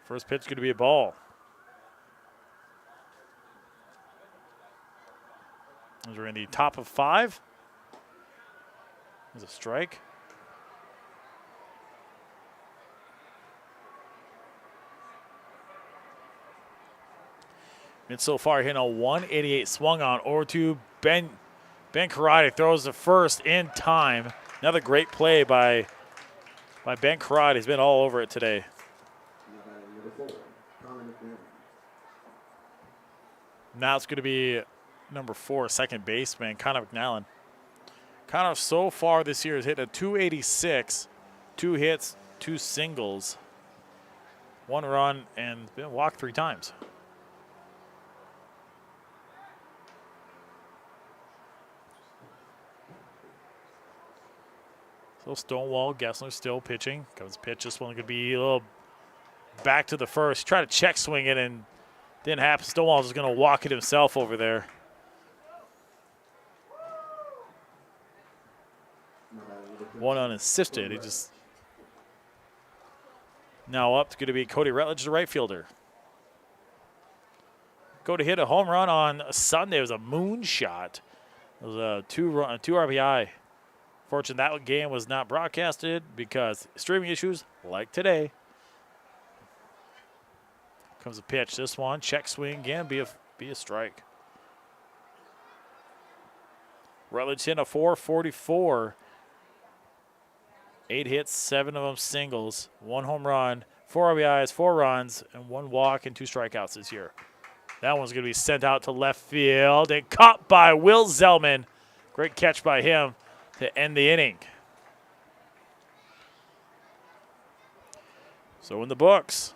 First pitch going to be a ball. As we're in the top of 5. There's a strike. And so far hitting a 188 swung on over to Ben Karate, throws the first in time. Another great play by Ben Karate. He's been all over it today. Now it's going to be number 4, second baseman, Connor McNallen. Connor so far this year has hit a 286, 2 hits, 2 singles, 1 run, and been walked 3 times. So Stonewall Gessler still pitching. Comes pitch. This one could be a little back to the first. Try to check swing it and didn't happen. Stonewall's just going to walk it himself over there. One unassisted. He just now up. It's going to be Cody Rutledge, the right fielder. Cody hit a home run on Sunday. It was a moonshot. It was a 2 RBI. Fortunately, that game was not broadcasted because streaming issues like today. Comes a pitch. This one, check swing again, be a strike. Rutledge hit a 444. 8 hits, 7 of them singles, 1 home run, 4 RBIs, 4 runs, and 1 walk and 2 strikeouts this year. That one's going to be sent out to left field and caught by Will Zellman. Great catch by him to end the inning. So in the books,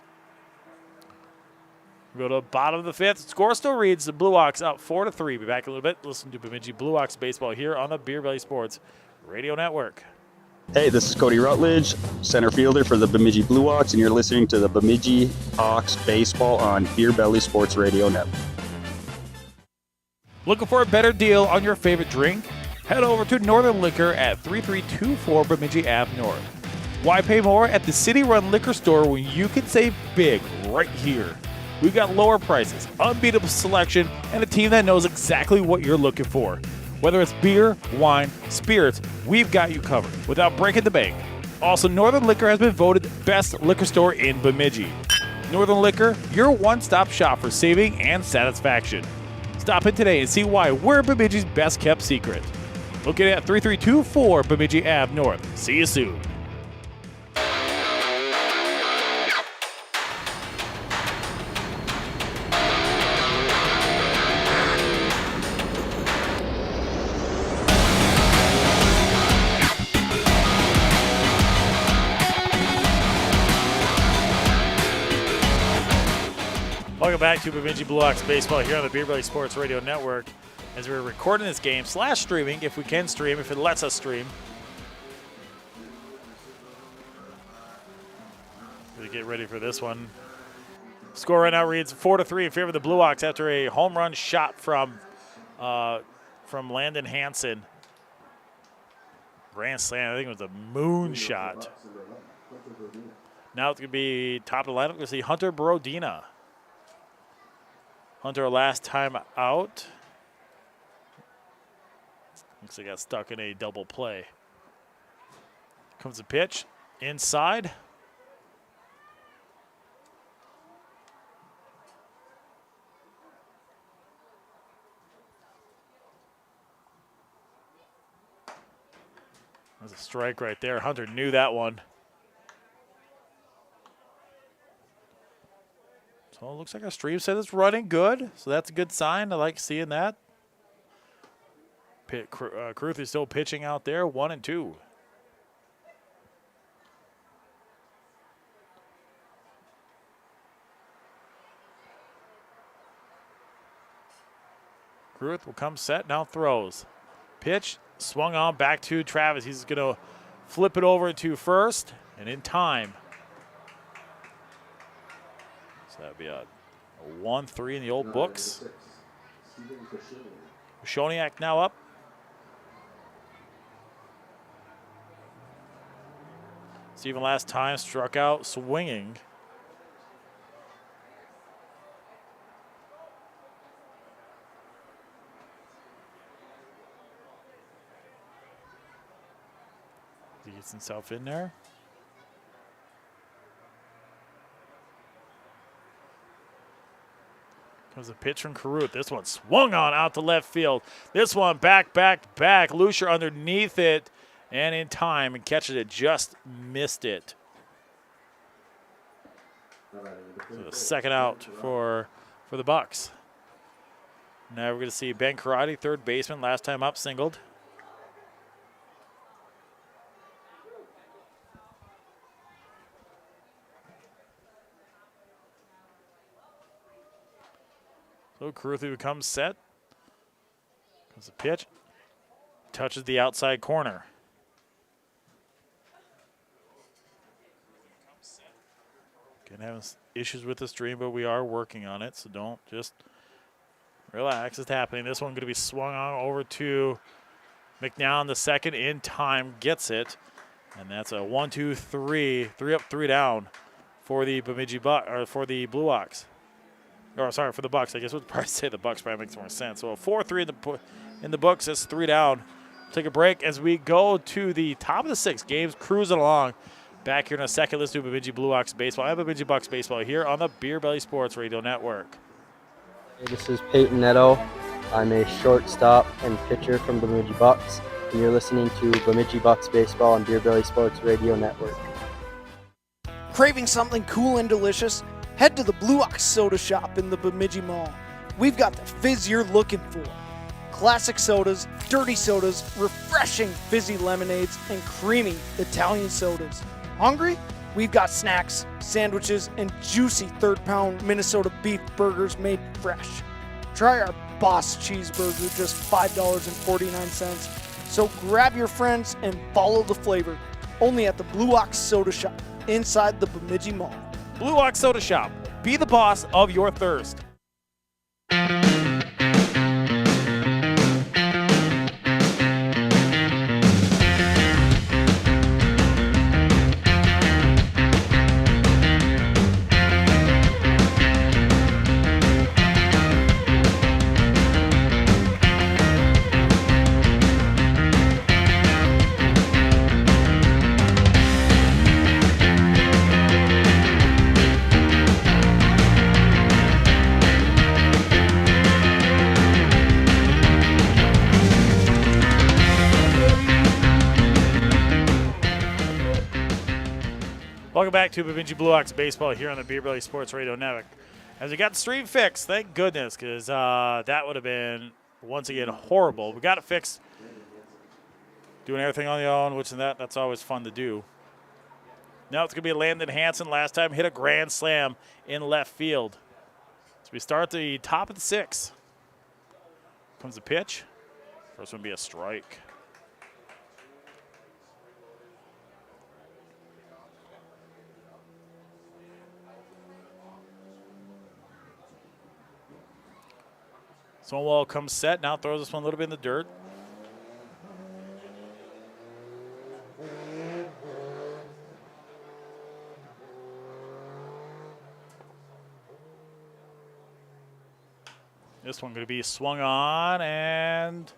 we go to the bottom of the 5th. Score still reads the Blue Hawks up 4-3. Be back in a little bit. Listen to Bemidji Blue Hawks baseball here on the Beer Belly Sports Radio Network. Hey, this is Cody Rutledge, center fielder for the Bemidji Blue Hawks, and you're listening to the Bemidji Hawks baseball on Beer Belly Sports Radio Network. Looking for a better deal on your favorite drink? Head over to Northern Liquor at 3324 Bemidji Ave North. Why pay more at the city-run liquor store when you can save big right here? We've got lower prices, unbeatable selection, and a team that knows exactly what you're looking for. Whether it's beer, wine, spirits, we've got you covered without breaking the bank. Also, Northern Liquor has been voted best liquor store in Bemidji. Northern Liquor, your one-stop shop for saving and satisfaction. Stop in today and see why we're Bemidji's best-kept secret. Located at 3324 Bemidji Ave North. See you soon. Welcome back to Bemidji Blue Hawks baseball here on the Beer Belly Sports Radio Network. As we're recording this game / streaming, if we can stream, if it lets us stream. Really get ready for this one. Score right now reads 4-3 in favor of the Blue Hawks after a home run shot from Landon Hansen. Grand slam, I think it was a moon shot. Now it's going to be top of the lineup. We're going to see Hunter Borodina. Hunter last time out. Looks like he got stuck in a double play. Comes the pitch inside. There's a strike right there. Hunter knew that one. So it looks like our stream said it's running good, so that's a good sign. I like seeing that. Kruth is still pitching out there, 1-2. Kruth will come set, now throws. Pitch, swung on back to Travis. He's going to flip it over to first, and in time. So that would be a 1-3 in the old books. Shoniak now up. Steven last time struck out swinging. Gets himself in there. Comes a pitch from Carruth. This one swung on out to left field. This one back. Lucier underneath it and in time and catches it. Just missed it. So the second out for the Bucks. Now we're going to see Ben Karate, third baseman, last time up, singled. So Carruth becomes set. Comes a pitch. Touches the outside corner. Again, having issues with the stream, but we are working on it, so don't just relax. It's happening. This one going to be swung on over to McNown, the second in time, gets it. And that's a 1-2-3, 3 up, 3 down for the Bemidji for the Blue Ox. Or sorry, for the Bucks. I guess we'd probably say the Bucks probably makes more sense. So a 4-3 in the books. That's 3 down. Take a break as we go to the top of the 6 games, cruising along. Back here in a second, let's do Bemidji Blue Ox baseball and Bemidji Bucks baseball here on the Beer Belly Sports Radio Network. Hey, this is Peyton Neto. I'm a shortstop and pitcher from Bemidji Bucks, and you're listening to Bemidji Bucks baseball on Beer Belly Sports Radio Network. Craving something cool and delicious? Head to the Blue Ox Soda Shop in the Bemidji Mall. We've got the fizz you're looking for. Classic sodas, dirty sodas, refreshing fizzy lemonades, and creamy Italian sodas. Hungry? We've got snacks, sandwiches, and juicy third-pound Minnesota beef burgers made fresh. Try our Boss Cheeseburger, just $5.49. So grab your friends and follow the flavor. Only at the Blue Ox Soda Shop inside the Bemidji Mall. Blue Ox Soda Shop. Be the boss of your thirst. Welcome back to Bemidji Blue Ox baseball here on the Beer Belly Sports Radio Network. As we got the stream fixed, thank goodness, because that would have been, once again, horrible. We got it fixed. Doing everything on your own, which that's always fun to do. Now it's going to be Landon Hansen. Last time hit a grand slam in left field. So we start at the top of the 6. Comes the pitch. First one will be a strike. Stonewall comes set, now throws this one a little bit in the dirt. This one going to be swung on and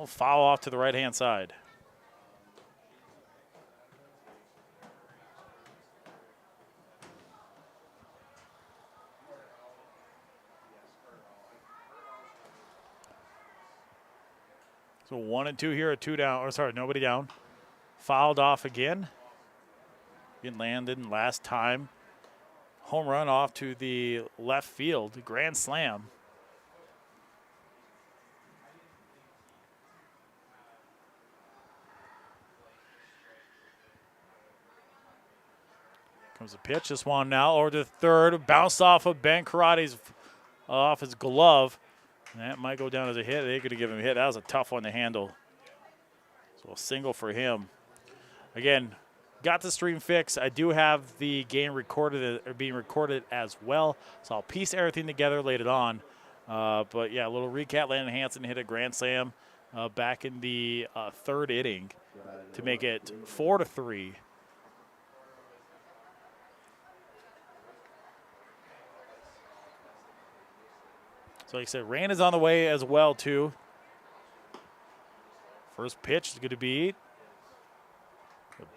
foul off to the right-hand side. So 1 and 2 here, a 2 down, or sorry, nobody down. Fouled off again. Again, Landon last time. Home run off to the left field, grand slam. Comes a pitch, this one now over to third, bounced off of Ben Karate's, off his glove. That might go down as a hit. They're going to give him a hit. That was a tough one to handle. So a single for him. Again, got the stream fixed. I do have the game recorded or being recorded as well. So I'll piece everything together later on. But yeah, a little recap. Landon Hansen hit a grand slam back in the third inning to make it 4-3. So like I said, rain is on the way as well, too. First pitch is going to be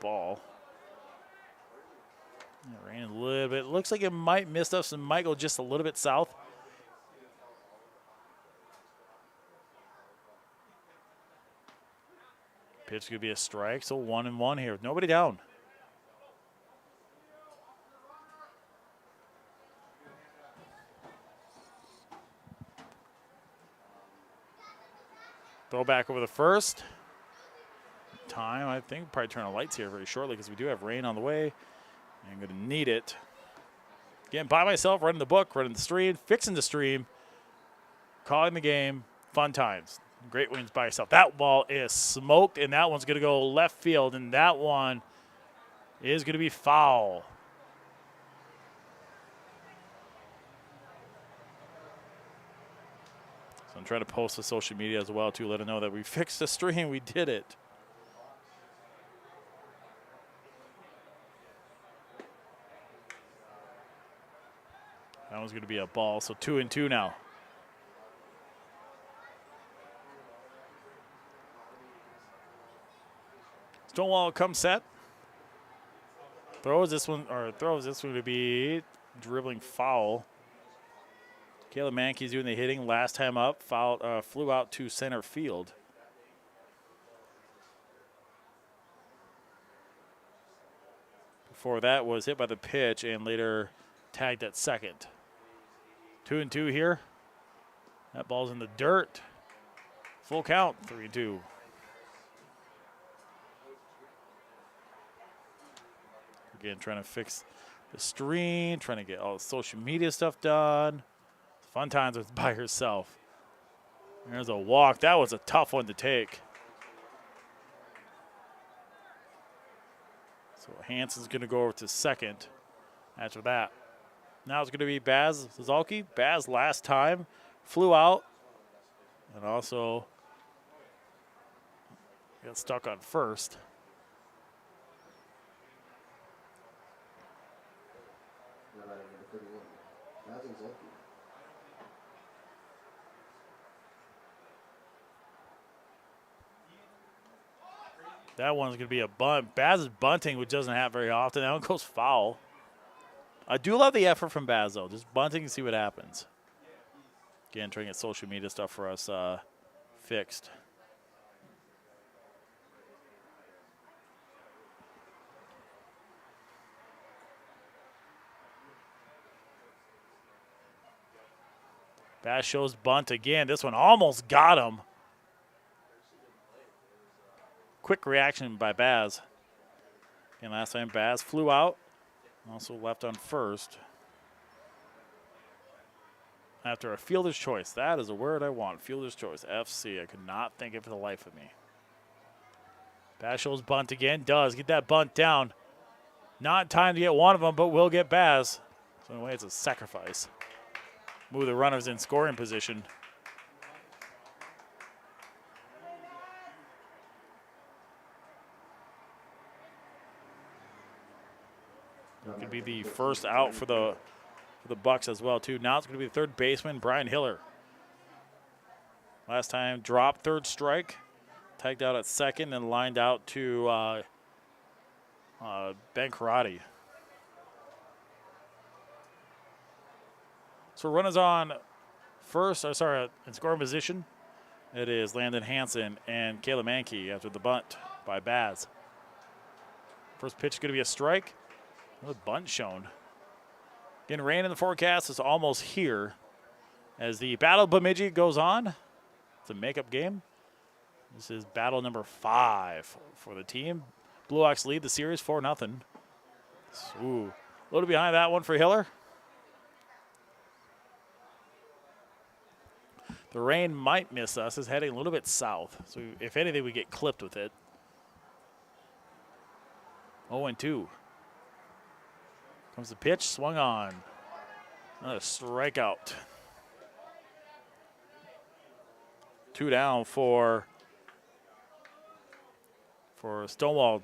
ball. It ran a little bit. Looks like it might miss us and might go just a little bit south. Pitch could be a strike, so 1-1 here with nobody down. Throw back over the first. Time, I think, probably turn on lights here very shortly because we do have rain on the way. I'm going to need it. Again, by myself, running the book, running the stream, fixing the stream, calling the game, fun times. Great wins by yourself. That ball is smoked, and that one's going to go left field, and that one is going to be foul. So I'm trying to post to social media as well, too, let them know that we fixed the stream. We did it. That one's going to be a ball, so 2-2 now. Stonewall comes set. Throws this one to be dribbling foul. Caleb Mankey's doing the hitting. Last time up, foul, flew out to center field. Before that was hit by the pitch and later tagged at second. 2-2 here. That ball's in the dirt. Full count, 3-2. Again, trying to fix the stream, trying to get all the social media stuff done. Fun times with by herself. There's a walk. That was a tough one to take. So Hansen's going to go over to second after that. Now it's going to be Baz Zalki. Baz last time flew out and also got stuck on first. That one's going to be a bunt. Baz is bunting, which doesn't happen very often. That one goes foul. I do love the effort from Baz, though. Just bunting and see what happens. Again, trying to get social media stuff for us fixed. Baz shows bunt again. This one almost got him. Quick reaction by Baz. And last time Baz flew out. Also left on first. After a fielder's choice. That is a word I want. Fielder's choice. FC. I could not think of it for the life of me. Baz shows bunt again. Does get that bunt down. Not time to get one of them, but will get Baz. So in a way, it's a sacrifice. Move the runners in scoring position. It could be the first out for the Bucks as well, too. Now it's going to be the third baseman, Brian Hiller. Last time, dropped third strike, tagged out at second, and lined out to Ben Karate. So runners on first, in scoring position, it is Landon Hansen and Caleb Mankey after the bunt by Baz. First pitch is going to be a strike. Another bunt shown. Again, rain in the forecast is almost here as the Battle of Bemidji goes on. It's a makeup game. This is battle number 5 for the team. Blue Ox lead the series 4-0. Ooh, a little behind that one for Hiller. The rain might miss us. It's heading a little bit south. So if anything, we get clipped with it. 0-2. Comes the pitch, swung on. Another strikeout. 2 down for Stonewall.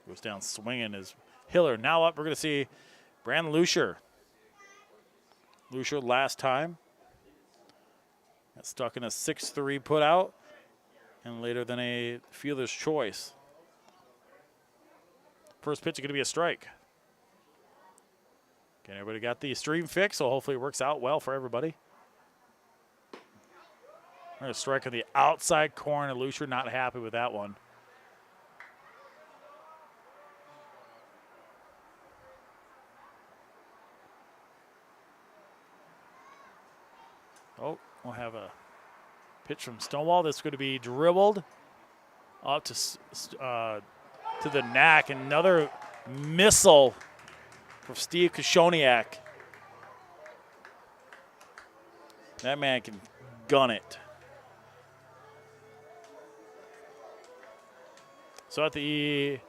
Goes down swinging is Hiller. Now up, we're going to see Brandon Lucier. Lucier last time got stuck in a 6-3 put out. and later than a fielder's choice. First pitch is going to be a strike. Okay, everybody got the stream fixed, so hopefully it works out well for everybody. We're going to strike on the outside corner. Lucier not happy with that one. Oh, we'll have a pitch from Stonewall. That's going to be dribbled up to the neck. Another missile from Steve Koshoniak. That man can gun it. So at the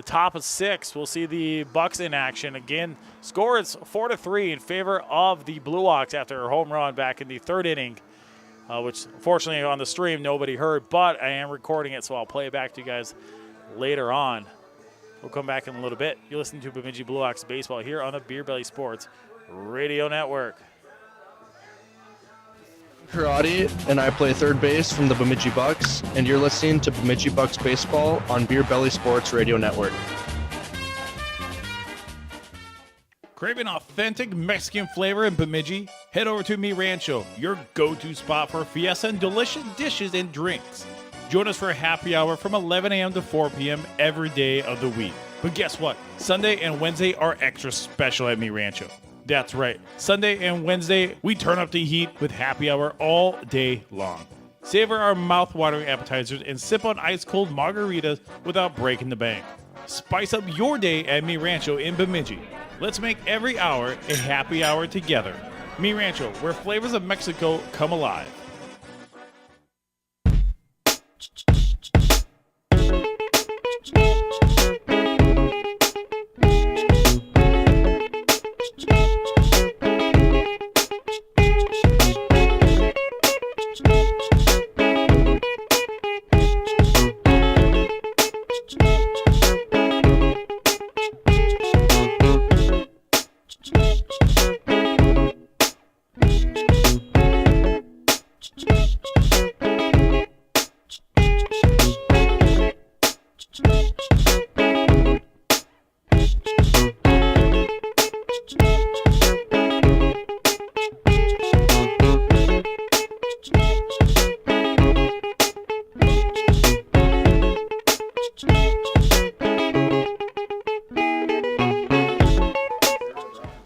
top of 6, we'll see the Bucks in action. Again, score is 4-3 in favor of the Blue Hawks after a home run back in the 3rd inning, which fortunately on the stream nobody heard, but I am recording it, so I'll play it back to you guys later on. We'll come back in a little bit. You're listening to Bemidji Blue Hawks baseball here on the Beer Belly Sports Radio Network. Karate, and I play third base from the Bemidji Bucks, and you're listening to Bemidji Bucks baseball on Beer Belly Sports Radio Network. Craving authentic Mexican flavor in Bemidji? Head over to Mi Rancho, your go-to spot for fiesta and delicious dishes and drinks. Join us for a happy hour from 11 a.m. to 4 p.m. every day of the week. But guess what? Sunday and Wednesday are extra special at Mi Rancho. That's right. Sunday and Wednesday, we turn up the heat with happy hour all day long. Savor our mouth-watering appetizers and sip on ice-cold margaritas without breaking the bank. Spice up your day at Mi Rancho in Bemidji. Let's make every hour a happy hour together. Mi Rancho, where flavors of Mexico come alive.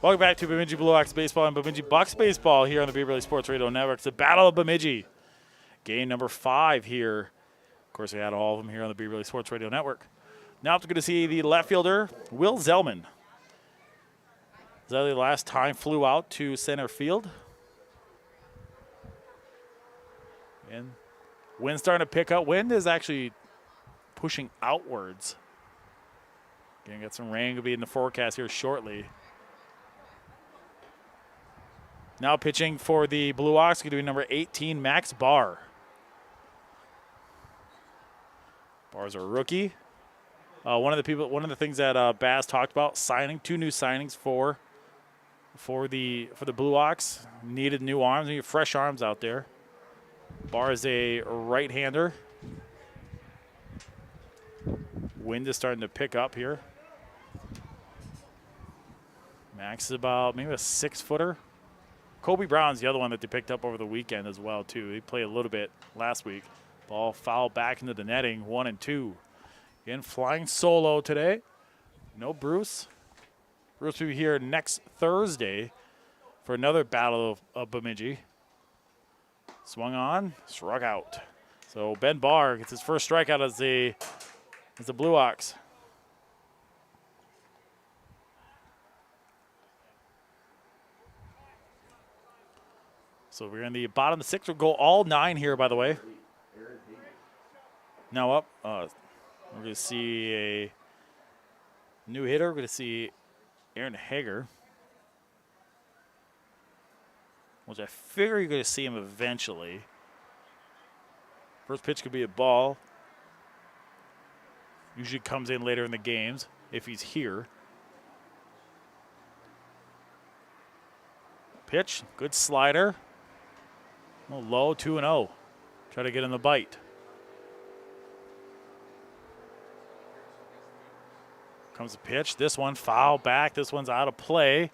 Welcome back to Bemidji Blue Hawks baseball and Bemidji Bucks baseball here on the Beer Belly Sports Radio Network. It's the Battle of Bemidji. Game number 5 here. Of course, we had all of them here on the Beer Belly Sports Radio Network. Now we're going to see the left fielder, Will Zellman. Zelly last time flew out to center field. And wind starting to pick up. Wind is actually pushing outwards. Again, got some rain going to be in the forecast here shortly. Now pitching for the Blue Hawks, going to be number 18, Max Barr. Barr's a rookie. One of the things that Baz talked about, signing 2 new signings for the Blue Hawks. Needed new arms, needed fresh arms out there. Barr is a right-hander. Wind is starting to pick up here. Max is about maybe a 6-footer. Kobe Brown's the other one that they picked up over the weekend as well, too. He played a little bit last week. Ball fouled back into the netting, 1-2. Again, flying solo today. No Bruce. Bruce will be here next Thursday for another Battle of Bemidji. Swung on, struck out. So Ben Barr gets his first strikeout as the Blue Hawks. So we're in the bottom of the 6th. We'll go all 9 here, by the way. Now up. We're going to see a new hitter. We're going to see Aaron Hager, which I figure you're going to see him eventually. First pitch could be a ball. Usually comes in later in the games if he's here. Pitch, good slider. A little low, 2-0. Try to get in the bite. Comes the pitch. This one foul back. This one's out of play.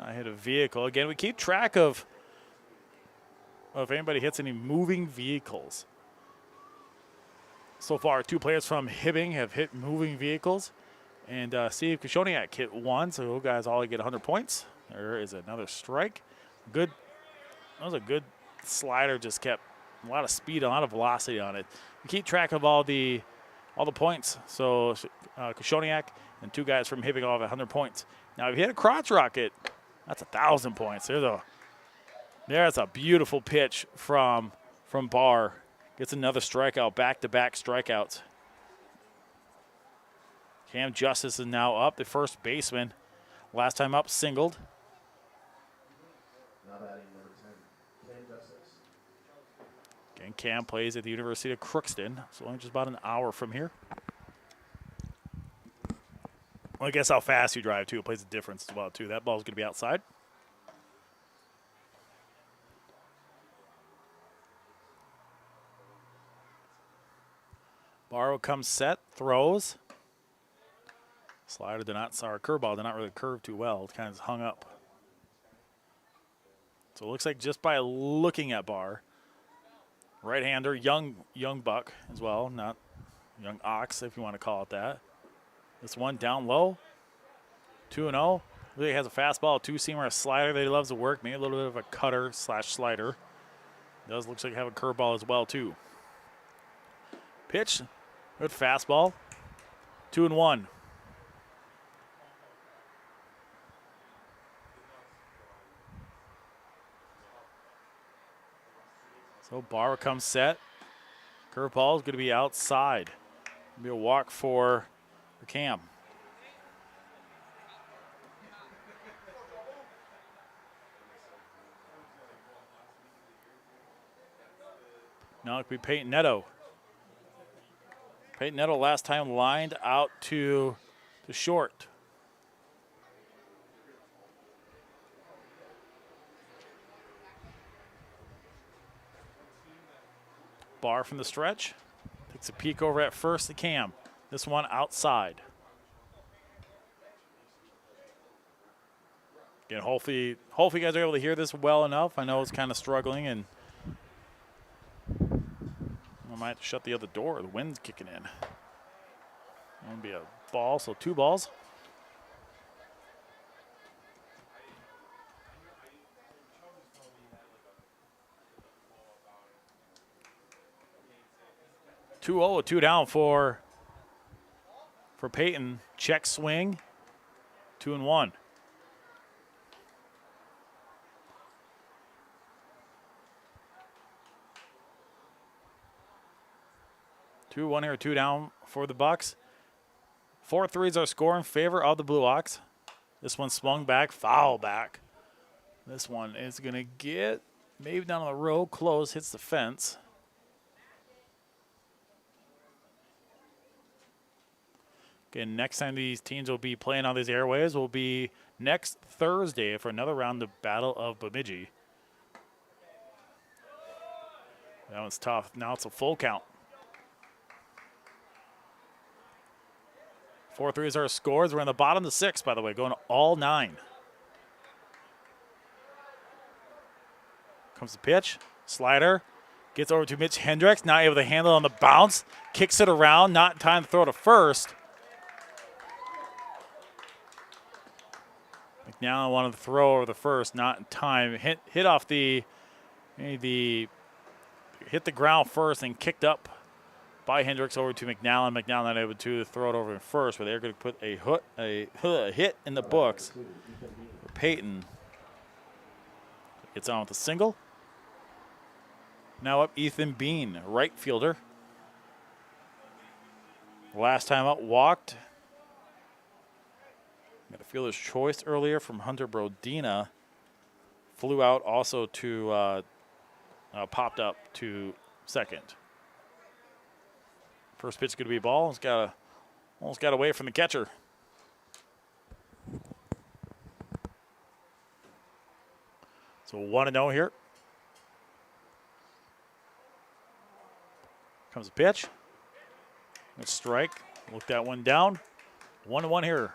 I hit a vehicle. Again, we keep track of if anybody hits any moving vehicles. So far, 2 players from Hibbing have hit moving vehicles. And Steve Koshoniak hit 1, so you guys all get 100 points. There is another strike. Good. That was a good slider. Just kept a lot of speed, a lot of velocity on it. We keep track of all the points. So Koshoniak and 2 guys from Hibbing all have 100 points. Now, if you hit a crotch rocket, that's 1,000 points. There's a beautiful pitch from Barr. Gets another strikeout, back-to-back strikeouts. Cam Justice is now up, the first baseman. Last time up, singled. Again, Cam plays at the University of Crookston, so only just about an hour from here. Well, I guess how fast you drive, too. It plays a difference as well, too. That ball's going to be outside. Barrow comes set, throws. Slider did not, sorry, curveball did not really curve too well. It kind of hung up. So it looks like just by looking at Barr, right-hander, young buck as well, not young ox if you want to call it that. This one down low, 2-0. Really has a fastball, a 2-seamer, a slider that he loves to work, maybe a little bit of a cutter / slider. Does looks like have a curveball as well too. Pitch, good fastball, 2-1. So Barr comes set. Curveball is going to be outside. It'll be a walk for Cam. Now it could be Peyton Neto. Peyton Neto last time lined out to short. Barr from the stretch. Takes a peek over at first to Cam. This one outside. Again, hopefully you guys are able to hear this well enough. I know it's kind of struggling, and I might have to shut the other door. The wind's kicking in. It'll be a ball, so 2 balls. A 2 down for Peyton. Check swing. 2-1. Two, 1 here, 2 down for the Bucks. 4-3s our score in favor of the Blue Ox. This one swung back, foul back. This one is going to get maybe down on the road, close, hits the fence. Again, next time these teams will be playing on these airways will be next Thursday for another round of Battle of Bemidji. That one's tough. Now it's a full count. 4-3s our scores. We're in the bottom of the 6th, by the way, going all 9. Comes the pitch. Slider. Gets over to Mitch Hendricks. Not able to handle it on the bounce. Kicks it around. Not in time to throw to first. McNally wanted to throw over the first. Not in time. Hit off hit the ground first and kicked up by Hendricks over to McNally. McNally not able to throw it over in first, but they're going to put a hit in the books for Peyton. Gets on with a single. Now up Ethan Bean, right fielder. Last time up walked. Got a fielder's choice earlier from Hunter Brodina. Flew out also to popped up to second. First pitch is going to be a ball. It's almost got away from the catcher. So 1-0 here. Comes a pitch. Good strike. Look that one down. 1-1 here.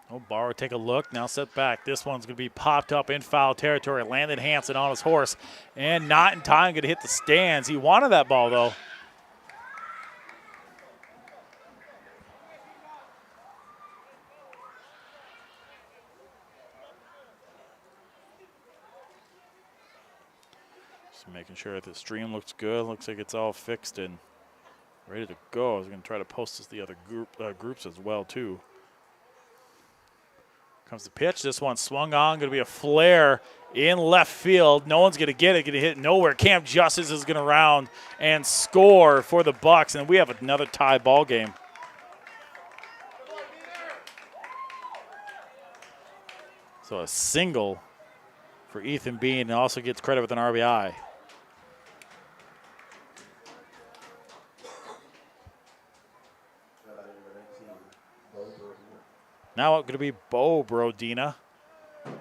Oh, Barrow take a look, now set back. This one's going to be popped up in foul territory. Landon Hansen on his horse, and not in time, going to hit the stands. He wanted that ball, though. Just making sure that the stream looks good. Looks like it's all fixed and ready to go. I was going to try to post this to the other groups as well, too. Comes the pitch. This one swung on. Going to be a flare in left field. No one's going to get it. Going to hit nowhere. Cam Justice is going to round and score for the Bucks, and we have another tie ball game. So a single for Ethan Bean, and also gets credit with an RBI. Now it's going to be Bo Brodina. The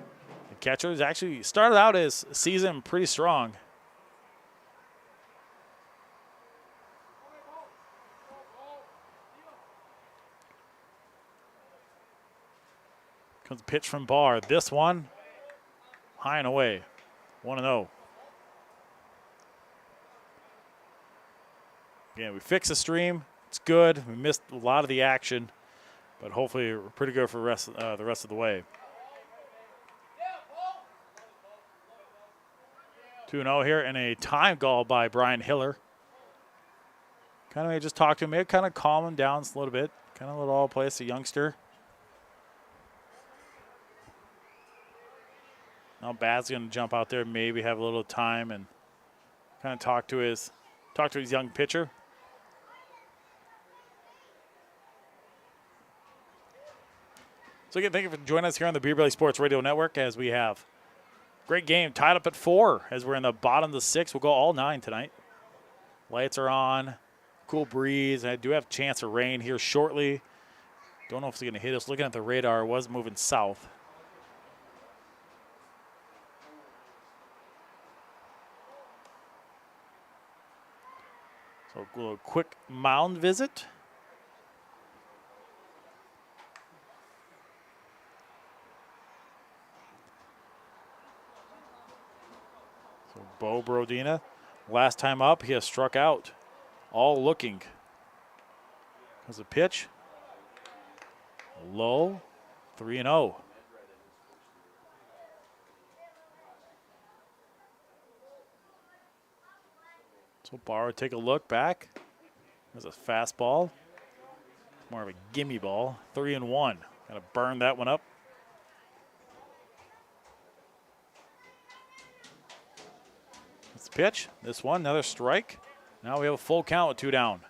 catcher has actually started out his season pretty strong. Comes the pitch from Barr. This one, high and away. 1-0. Again, we fixed the stream. It's good. We missed a lot of the action, but hopefully we're pretty good for the rest of the way. 2-0 here, and a time goal by Brian Hiller. Kind of may just talk to him, maybe kind of calm him down a little bit. Kind of let all play. It's a youngster. Now Bad's going to jump out there, maybe have a little time and kind of talk to his young pitcher. So again, thank you for joining us here on the Beer Belly Sports Radio Network as we have great game tied up at 4 as we're in the bottom of the 6th. We'll go all 9 tonight. Lights are on, cool breeze. I do have a chance of rain here shortly. Don't know if it's going to hit us. Looking at the radar, it was moving south. So a little quick mound visit. So Bo Brodina, last time up, he has struck out. All looking. There's a pitch. Low, 3-0. So Barr take a look back. There's a fastball. More of a gimme ball. 3-1. Gotta burn that one up. That's the pitch. This one, another strike. Now we have a full count with 2 down.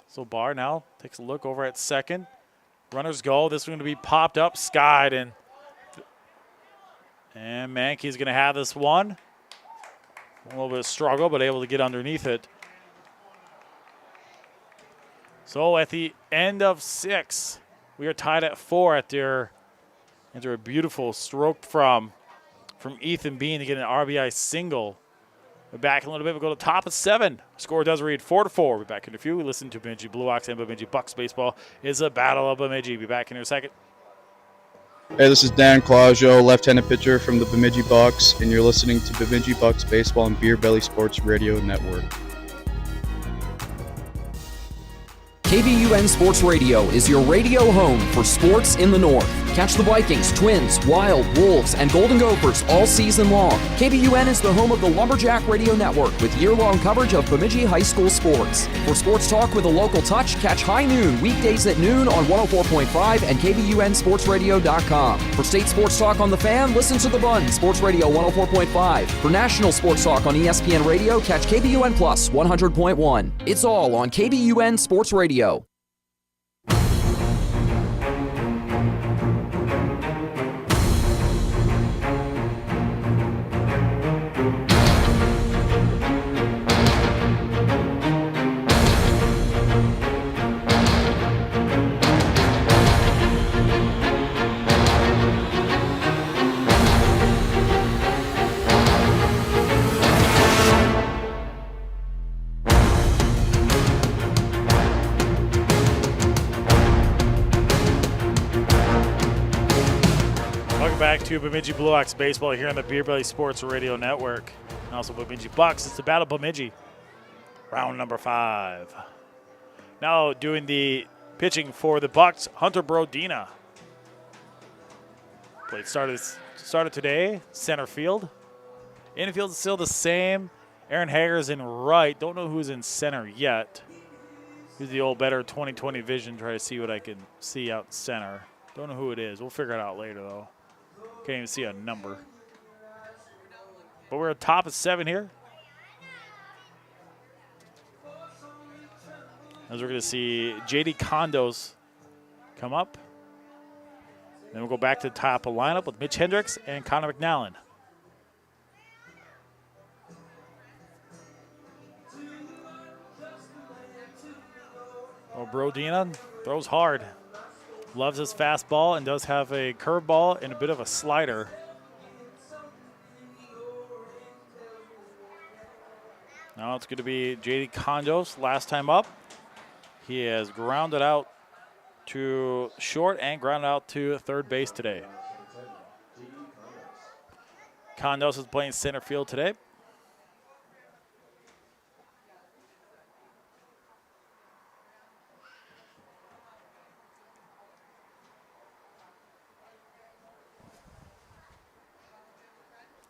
So Barr now takes a look over at second. Runners go. This is going to be popped up, skied, and Mankey's going to have this one. A little bit of struggle, but able to get underneath it. So at the end of 6, we are tied at 4 after a beautiful stroke from Ethan Bean to get an RBI single. We're back in a little bit. We'll go to the top of 7. Score does read 4-4. We'll be back in a few. We listen to Bemidji Bucks and Bemidji Bucks baseball. Is a Battle of Bemidji. Be back in a second. Hey, this is Dan Claudio, left-handed pitcher from the Bemidji Bucks, and you're listening to Bemidji Bucks baseball on Beer Belly Sports Radio Network. KBUN Sports Radio is your radio home for sports in the North. Catch the Vikings, Twins, Wild, Wolves, and Golden Gophers all season long. KBUN is the home of the Lumberjack Radio Network with year-long coverage of Bemidji High School sports. For sports talk with a local touch, catch High Noon weekdays at noon on 104.5 and KBUNSportsRadio.com. For state sports talk on The Fan, listen to The Bun, Sports Radio 104.5. For national sports talk on ESPN Radio, catch KBUN Plus 100.1. It's all on KBUN Sports Radio. Welcome back to Bemidji Bucks baseball here on the Beer Belly Sports Radio Network. And also Bemidji Bucks. It's the Battle of Bemidji. Round number 5. Now doing the pitching for the Bucks, Hunter Brodina. Plate started today, center field. Infield is still the same. Aaron Hager's in right. Don't know who's in center yet. Use the old better 20/20 vision, try to see what I can see out center. Don't know who it is. We'll figure it out later, though. Can't even see a number. But we're at top of 7 here. As we're going to see J.D. Condos come up. Then we'll go back to the top of lineup with Mitch Hendricks and Connor McNallen. Oh, Brodina throws hard. Loves his fastball and does have a curveball and a bit of a slider. Now it's going to be J.D. Condos last time up. He has grounded out to short and grounded out to third base today. Condos is playing center field today.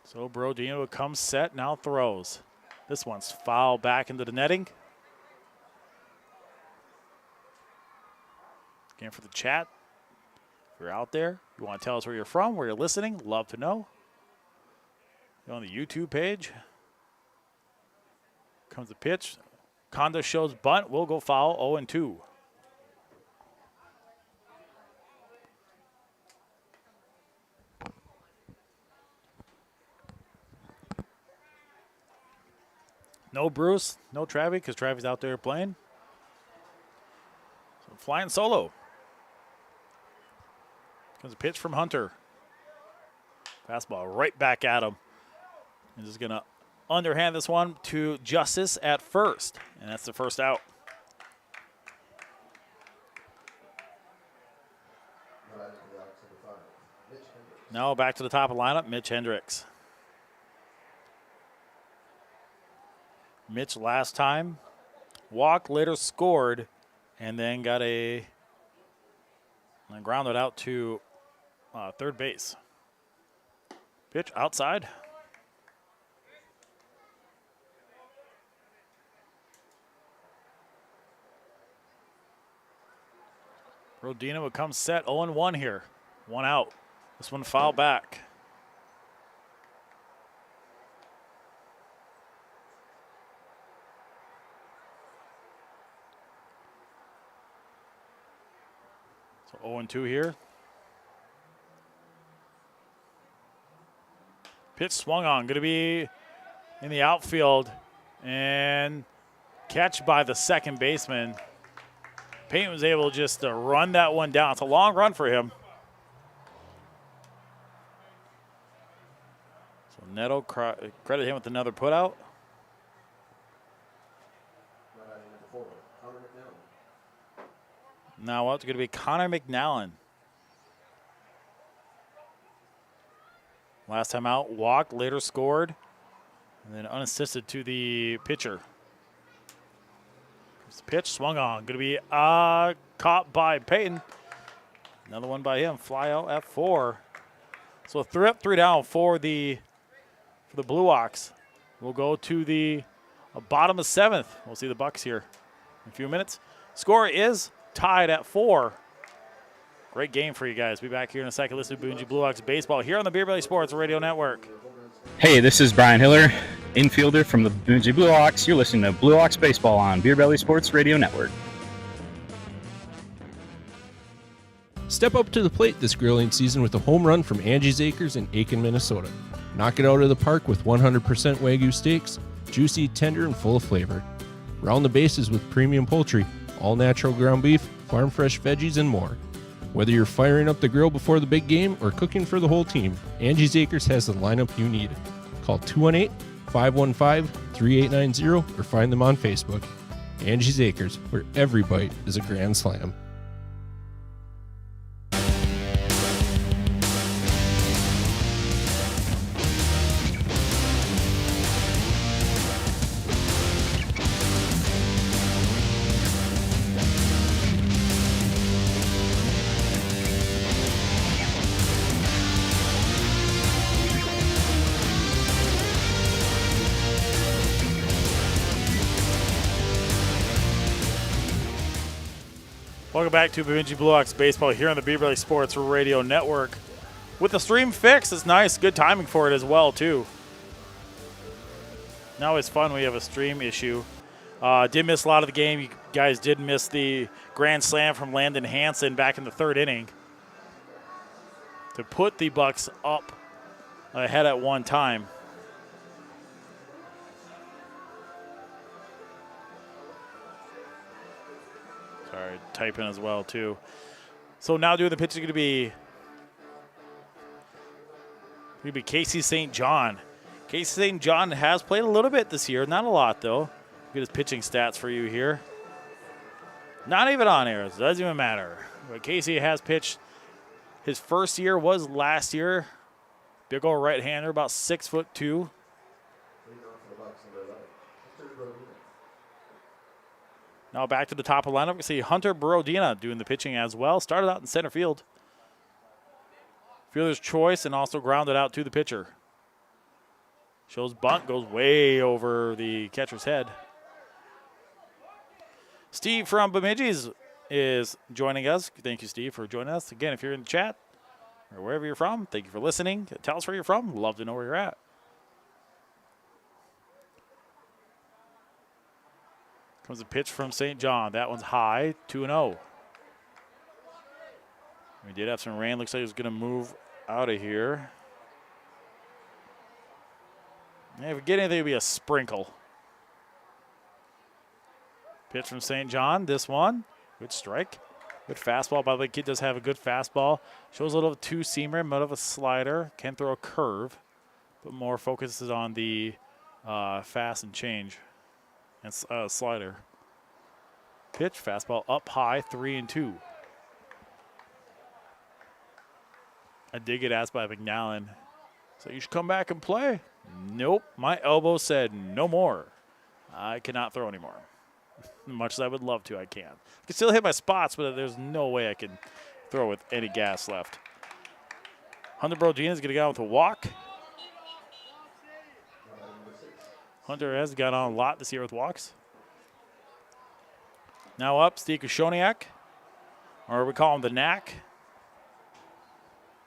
So Brodino comes set, now throws. This one's foul back into the netting. Again for the chat. If you're out there, you want to tell us where you're from, where you're listening, love to know. Go on the YouTube page. Comes the pitch. Kondo shows bunt. We'll go foul 0-2. No Bruce, no Travi, because Travi's out there playing. So flying solo. Comes a pitch from Hunter. Fastball right back at him. He's just going to underhand this one to Justice at first. And that's the first out. Now back to the top of the lineup, Mitch Hendricks. Mitch last time walked, later scored, and then got and grounded out to third base. Pitch outside. Rodina would come set 0-1 here. 1 out. This one foul back. So 0-2 here. Pitch swung on. Going to be in the outfield. And catch by the second baseman. Payton was able just to run that one down. It's a long run for him. So Neto credit him with another putout. Now it's going to be Connor McNallen. Last time out, walked, later scored, and then unassisted to the pitcher. The pitch swung on. Going to be caught by Payton. Another one by him. Fly out at 4. So 3 up, 3 down for the Blue Ox. We'll go to the bottom of 7th. We'll see the Bucks here in a few minutes. Score is tied at 4. Great game for you guys. Be back here in a second. Listen to Bemidji Blue Ox baseball here on the Beer Belly Sports Radio Network. Hey, this is Brian Hiller, infielder from the Bemidji Blue Ox. You're listening to Blue Ox baseball on Beer Belly Sports Radio Network. Step up to the plate this grilling season with a home run from Angie's Acres in Aiken, Minnesota. Knock it out of the park with 100% Wagyu steaks, juicy, tender, and full of flavor. Round the bases with premium poultry, all natural ground beef, farm fresh veggies, and more. Whether you're firing up the grill before the big game or cooking for the whole team, Angie's Acres has the lineup you need. Call 218-515-3890 or find them on Facebook. Angie's Acres, where every bite is a grand slam. Welcome back to Bemidji Bucks baseball here on the Beer Belly Sports Radio Network. With the stream fixed, it's nice. Good timing for it as well, too. Now it's fun when we have a stream issue. Did miss a lot of the game. You guys did miss the grand slam from Landon Hansen back in the third inning to put the Bucks up ahead at one time. Sorry, typing as well, too. So now doing the pitch is going to be Casey St. John. Casey St. John has played a little bit this year. Not a lot, though. Get his pitching stats for you here. Not even on air. It doesn't even matter. But Casey has pitched. His first year was last year. Big old right-hander, about 6'2". Now back to the top of the lineup. We see Hunter Borodina doing the pitching as well. Started out in center field. Fielder's choice and also grounded out to the pitcher. Shows bunt, goes way over the catcher's head. Steve from Bemidji's is joining us. Thank you, Steve, for joining us. Again, if you're in the chat or wherever you're from, thank you for listening. Tell us where you're from. Love to know where you're at. Comes a pitch from St. John. That one's high, 2-0. We did have some rain. Looks like it's going to move out of here. If we get anything, it'll be a sprinkle. Pitch from St. John. This one, good strike. Good fastball. By the way, kid does have a good fastball. Shows a little two-seamer, middle of a slider. Can throw a curve, but more focuses on the fast and change. And slider. Pitch, fastball up high, 3-2. I did get asked by McNallen, so you should come back and play. Nope, my elbow said no more. I cannot throw anymore. Much as I would love to, I can't. I can still hit my spots, but there's no way I can throw with any gas left. Hunter Borodina is going to go out with a walk. Hunter has got on a lot this year with walks. Now up, Steve Kushoniak, or we call him the Knack.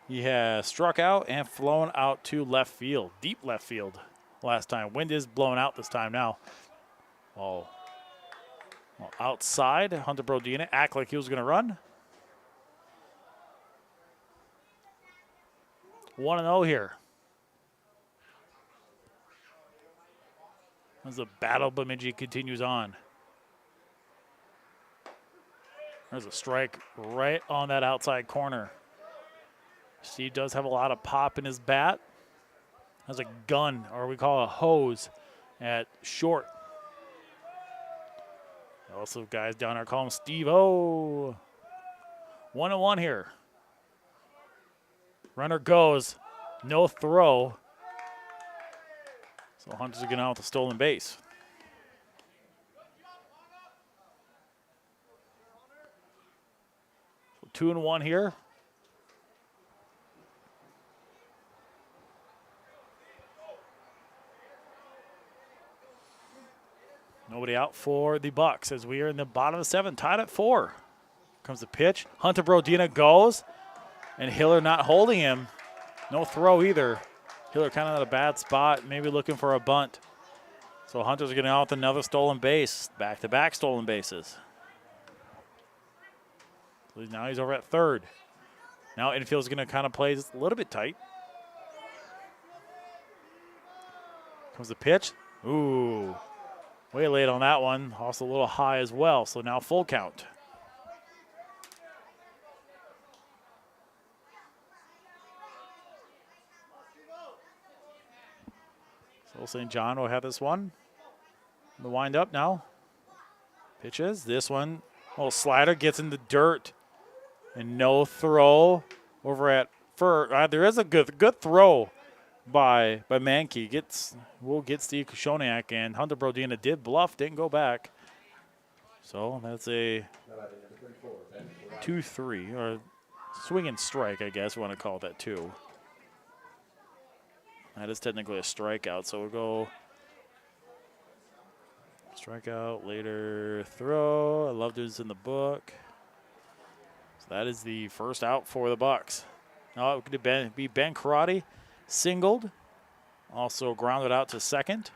He has struck out and flown out to left field, deep left field last time. Wind is blowing out this time now. Well, outside, Hunter Borodina act like he was going to run. 1-0 here. As the Battle of Bemidji continues on. There's a strike right on that outside corner. Steve does have a lot of pop in his bat. Has a gun, or we call a hose, at short. Also, guys down there call him Steve-O. 1-1 here. Runner goes. No throw. So Hunter's getting out with a stolen base. So 2-1 here. Nobody out for the Bucks as we are in the bottom of the seventh, tied at 4. Comes the pitch. Hunter Borodina goes, and Hiller not holding him. No throw either. Hiller kind of at a bad spot, maybe looking for a bunt. So Hunter's getting out with another stolen base. Back-to-back stolen bases. So now he's over at third. Now infield's going to kind of play just a little bit tight. Comes the pitch. Ooh. Way late on that one. Also a little high as well. So now full count. So St. John will have this one. The wind up now. Pitches. This one. Little slider gets in the dirt. And no throw over at first. There is a good throw by Mankey. We'll get Steve Kushoniak, and Hunter Borodina did bluff, didn't go back. So that's a 2-3, or swing and strike, I guess we want to call that 2. That is technically a strikeout, so we'll go strikeout, later throw. I love this in the book. So that is the first out for the Bucks. Now it could be Ben Karate, singled, also grounded out to second.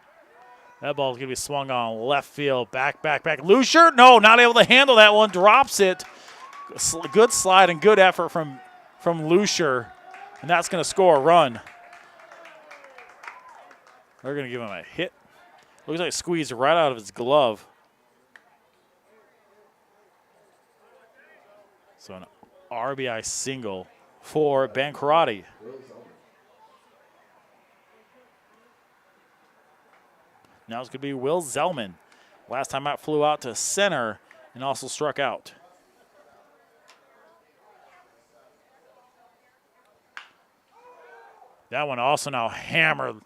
That ball is going to be swung on left field, back. Lucier, no, not able to handle that one, drops it. Good slide and good effort from Lucier, and that's going to score a run. They're going to give him a hit. Looks like it squeezed right out of his glove. So an RBI single for Ben Karate. Now it's going to be Will Zellman. Last time out flew out to center and also struck out. That one also now hammered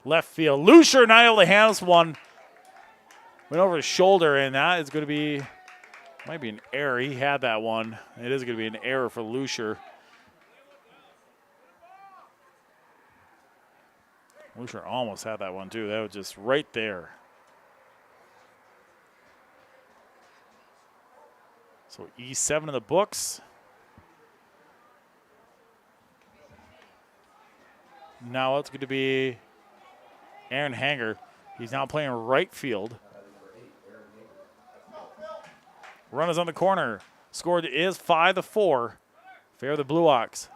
left field. Lucier not able to handle this one. Went over his shoulder, and that is going to be, might be an error. He had that one. It is going to be an error for Lucier. Lucier almost had that one, too. That was just right there. So E7 in the books. Now it's going to be Aaron Hanger. He's now playing right field. Runners on the corner. Score is 5-4. Favor the Blue Ox.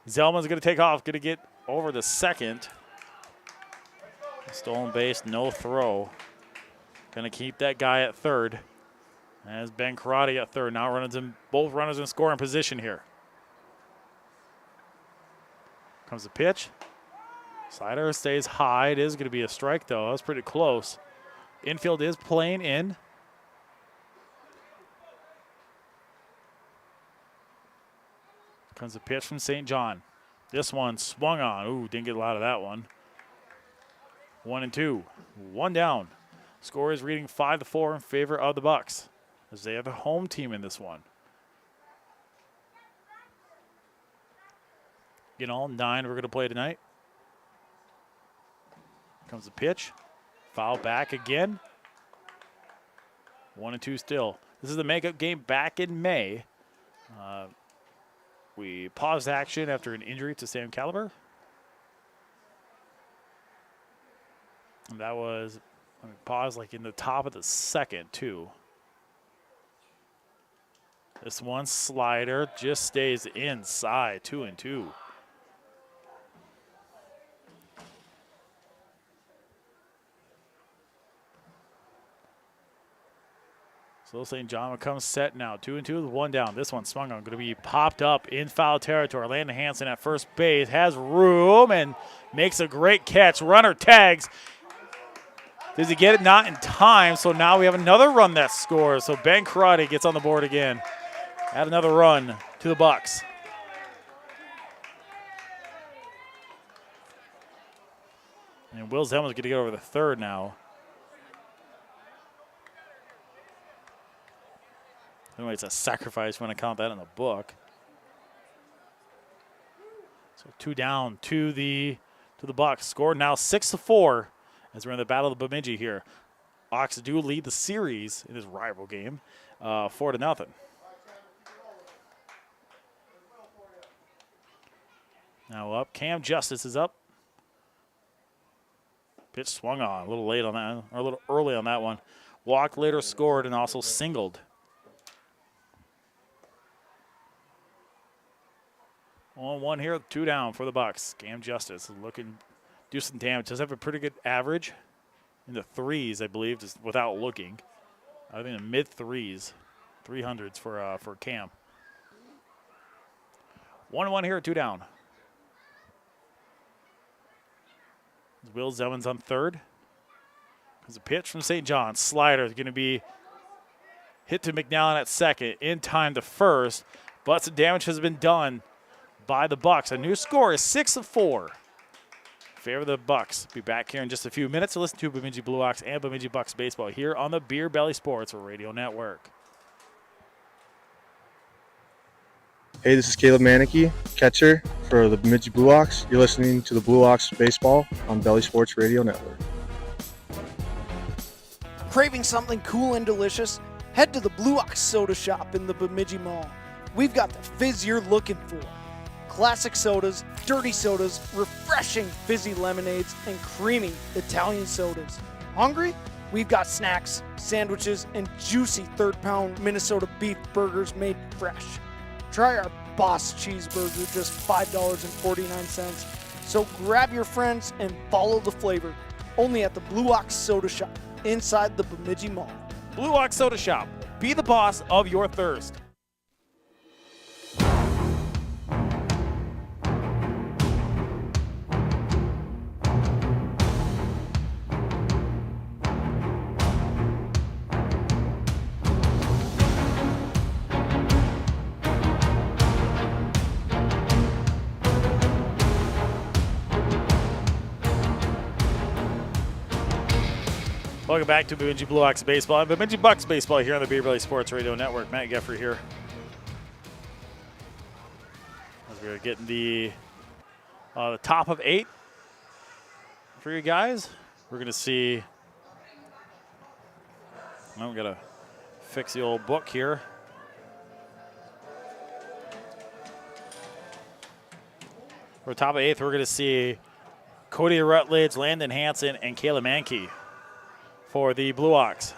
Zellman's going to take off. Going to get over to second. Stolen base, no throw. Going to keep that guy at third. As Ben Karate at third. Now both runners in scoring position here. Comes the pitch. Slider stays high. It is going to be a strike, though. That was pretty close. Infield is playing in. Comes the pitch from St. John. This one swung on. Ooh, didn't get a lot of that one. 1-2. One down. Score is reading 5-4 in favor of the Bucks, as they are the home team in this one. Get all 9 we're going to play tonight. Comes the pitch. Foul back again. 1-2 still. This is the makeup game back in May. We paused action after an injury to Sam Caliber. And that was, paused like in the top of the second, too. This one slider just stays inside, 2-2. So St. John will come set now. 2-2 with one down. This one swung on. Going to be popped up in foul territory. Landon Hansen at first base has room and makes a great catch. Runner tags. Does he get it? Not in time. So now we have another run that scores. So Ben Karate gets on the board again. Add another run to the Bucks. And Will Zellman's going to get over the third now. Anyway, it's a sacrifice when I count that in the book. So 2 down to the Bucks. Score now 6-4 as we're in the Battle of Bemidji here. Ox do lead the series in this rival game, 4-0. Now up, Cam Justice is up. Pitch swung on, a little late on that, or a little early on that one. Walked, later scored, and also singled. 1-1 here, 2 down for the Bucks. Cam Justice is looking, do some damage. Does have a pretty good average in the threes, I believe, just without looking. I think in the mid threes, 300s for Cam. 1-1 here, 2 down. Will Zellman's on third. There's a pitch from St. John. Slider is going to be hit to McNallen at second, in time to first, but some damage has been done by the Bucks. A new score is 6-4. Favor the Bucks. Be back here in just a few minutes to listen to Bemidji Blue Ox and Bemidji Bucks baseball here on the Beer Belly Sports Radio Network. Hey, this is Caleb Manicky, catcher for the Bemidji Blue Ox. You're listening to the Blue Ox baseball on Belly Sports Radio Network. Craving something cool and delicious? Head to the Blue Ox Soda Shop in the Bemidji Mall. we've got the fizz you're looking for. Classic sodas, dirty sodas, refreshing fizzy lemonades, and creamy Italian sodas. Hungry? We've got snacks, sandwiches, and juicy third-pound Minnesota beef burgers made fresh. Try our Boss Cheeseburger, just $5.49. So grab your friends and follow the flavor. Only at the Blue Ox Soda Shop inside the Bemidji Mall. Blue Ox Soda Shop. Be the boss of your thirst. Welcome back to Bemidji Blue Ox Baseball and Bemidji Bucks Baseball here on the Beer Belly Sports Radio Network. Matt Geffrey here. As we're getting the top of 8 for you guys. We're going to see. I'm going to fix the old book here. For the top of 8th, we're going to see Cody Rutledge, Landon Hansen, and Kayla Mankey for the Blue Ox.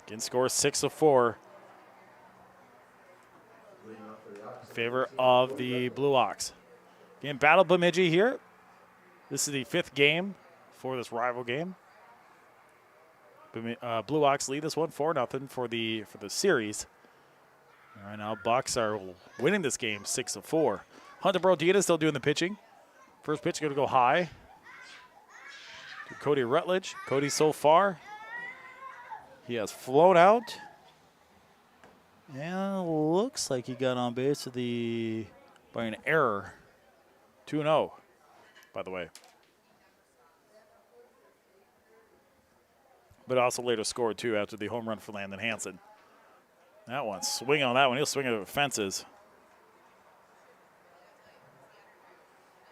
Again, score 6 of 4 in favor of the Blue Ox. Again, Battle of Bemidji here. This is the 5th game for this rival game. Blue Ox lead this one 4-0 for the series. Right now, Bucks are winning this game 6 of 4. Hunter Brodina still doing the pitching. First pitch going to go high to Cody Rutledge. Cody so far, he has flown out. And looks like he got on base by an error. 2-0, by the way. But also later scored, too, after the home run for Landon Hansen. That one, swing on that one. He'll swing at the fences.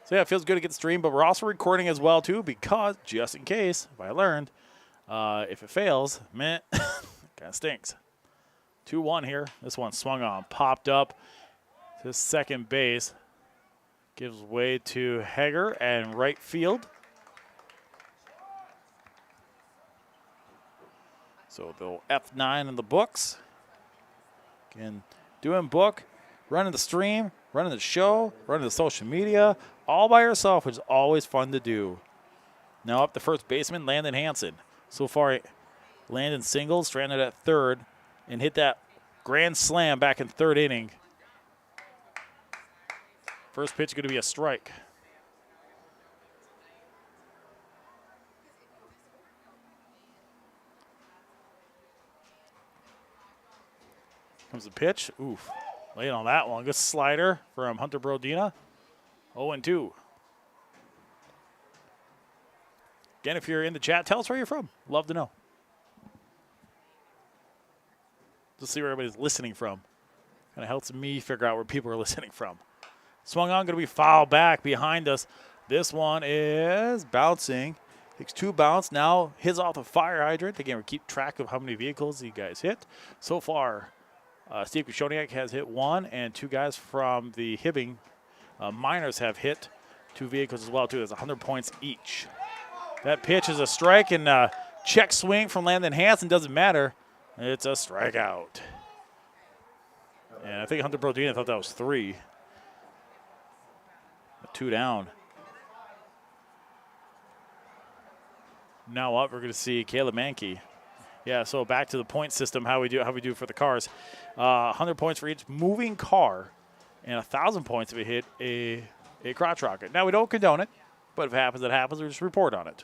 So, yeah, it feels good to get the stream, but we're also recording as well, too, because, just in case, if I learned, if it fails, meh, kind of stinks. 2-1 here. This one swung on, popped up to second base. Gives way to Hager and right field. So, the F9 in the books. Again, doing book, running the stream, running the show, running the social media, all by yourself, which is always fun to do. Now up the first baseman, Landon Hansen. So far, Landon singles, stranded at third, and hit that grand slam back in third inning. First pitch going to be a strike. Comes the pitch. Oof. Late on that one. Good slider from Hunter Brodina. 0-2. Again, if you're in the chat, tell us where you're from. Love to know. Just see where everybody's listening from. Kind of helps me figure out where people are listening from. Swung on, going to be foul back behind us. This one is bouncing. Takes 2 bounce. Now hits off the fire hydrant. Again, we keep track of how many vehicles you guys hit. So far, Steve Kushoniak has hit 1, and 2 guys from the Hibbing Miners have hit 2 vehicles as well, too. There's 100 points each. That pitch is a strike, and check swing from Landon Hansen doesn't matter. It's a strikeout. And I think Hunter Brodina thought that was 3. 2 down. Now up, we're going to see Caleb Mankey. Yeah, so back to the point system, how we do for the cars. 100 points for each moving car, and 1,000 points if we hit a crotch rocket. Now, we don't condone it, but if it happens, it happens. We just report on it.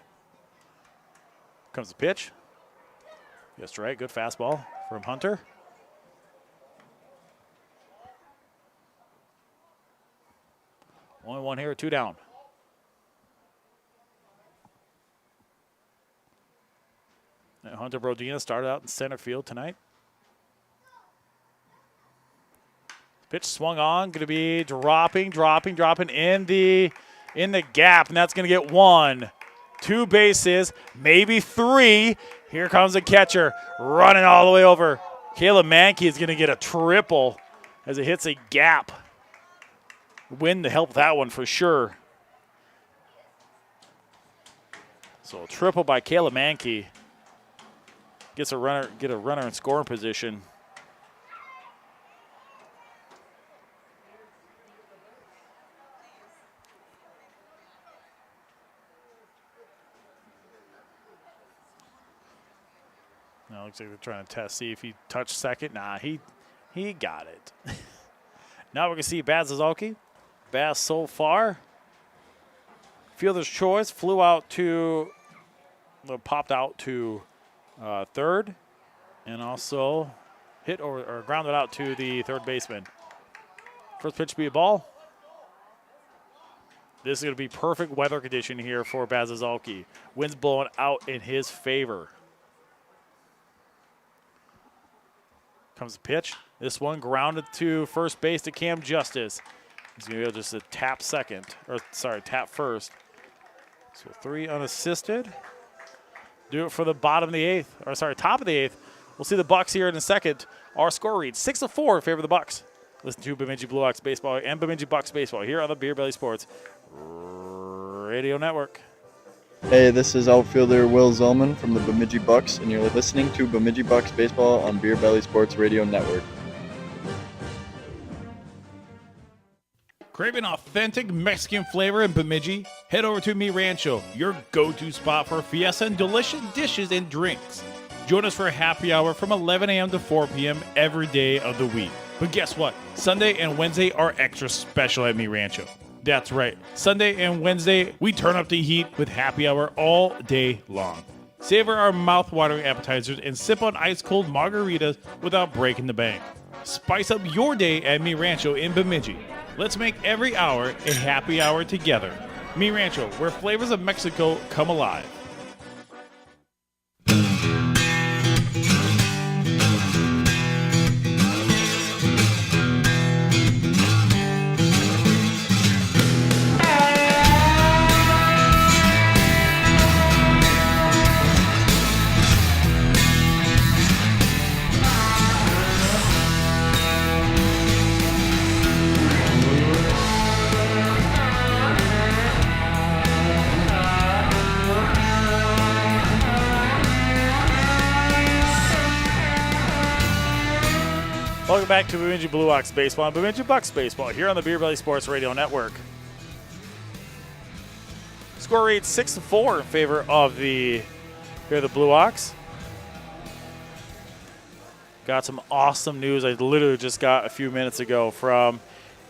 Comes the pitch. Yes, right. Good fastball from Hunter. Only 1 here, 2 down. And Hunter Brodina started out in center field tonight. Pitch swung on, going to be dropping in the gap, and that's going to get 1. 2 bases, maybe 3. Here comes the catcher, running all the way over. Caleb Mankey is going to get a triple as it hits a gap. Wind to help that one for sure. So a triple by Caleb Mankey. Get a runner in scoring position. Now looks like they're trying to test, see if he touched second. Nah, he got it. Now we're gonna see Baz Zazalki. Baz so far. Fielder's choice popped out to third, and also hit or grounded out to the third baseman. First pitch be a ball. This is going to be perfect weather condition here for Baz Zazalki. Wind's blowing out in his favor. Comes the pitch. This one grounded to first base to Cam Justice. He's going to be able just to tap tap first. So 3 unassisted. Do it for the top of the eighth. We'll see the Bucks here in a second. Our score reads 6-4 in favor of the Bucks. Listen to Bemidji Blue Ox baseball and Bemidji Bucks baseball here on the Beer Belly Sports Radio Network. Hey, this is outfielder Will Zellman from the Bemidji Bucks, and you're listening to Bemidji Bucks baseball on Beer Belly Sports Radio Network. Craving authentic Mexican flavor in Bemidji? Head over to Mi Rancho, your go-to spot for fiesta and delicious dishes and drinks. Join us for a happy hour from 11 a.m. to 4 p.m. every day of the week. But guess what? Sunday and Wednesday are extra special at Mi Rancho. That's right. Sunday and Wednesday, we turn up the heat with happy hour all day long. Savor our mouth-watering appetizers and sip on ice-cold margaritas without breaking the bank. Spice up your day at Mi Rancho in Bemidji. Let's make every hour a happy hour together. Mi Rancho, where flavors of Mexico come alive. Welcome back to Bemidji Blue Ox baseball and Bemidji Bucks baseball here on the Beer Belly Sports Radio Network. Score reads 6-4 in favor of the Blue Ox. Got some awesome news I literally just got a few minutes ago from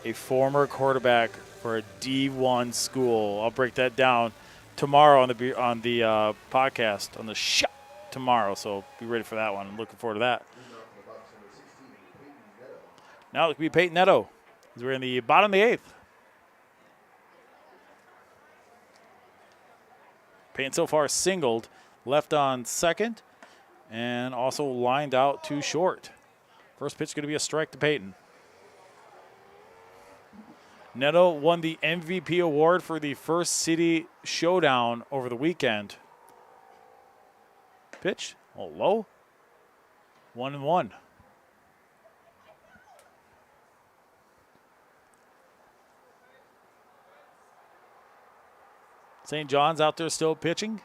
a former quarterback for a D1 school. I'll break that down tomorrow on the podcast on the show tomorrow. So be ready for that one. I'm looking forward to that. Now it could be Peyton Neto. We're in the bottom of the eighth. Peyton so far singled, left on second, and also lined out too short. First pitch going to be a strike to Peyton. Neto won the MVP award for the First City Showdown over the weekend. Pitch, low. 1-1. St. John's out there still pitching.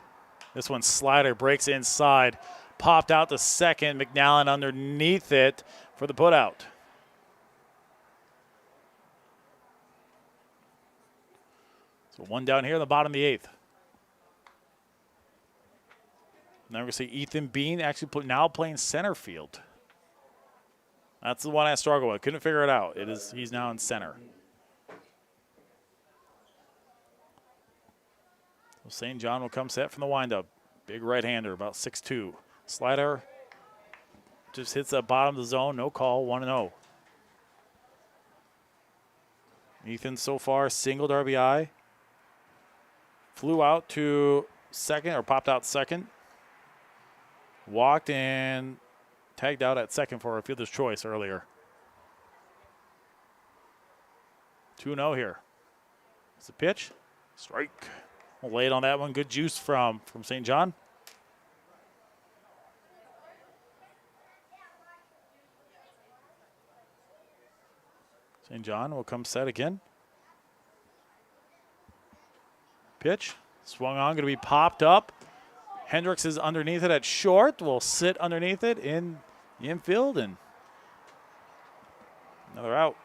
This one slider breaks inside. Popped out to second. McNallen underneath it for the putout. So one down here in the bottom of the eighth. Now we're going to see Ethan Bean actually now playing center field. That's the one I struggle with. Couldn't figure it out. He's now in center. So St. John will come set from the windup. Big right-hander, about 6'2". Slider just hits the bottom of the zone. No call, 1-0. Ethan so far singled RBI. Flew out to second, or popped out second. Walked and tagged out at second for a fielder's choice earlier. 2-0 here. It's a pitch. Strike. We'll lay it on that one. Good juice from St. John. St. John will come set again. Pitch. Swung on, going to be popped up. Hendricks is underneath it at short. Will sit underneath it in the infield, and another out.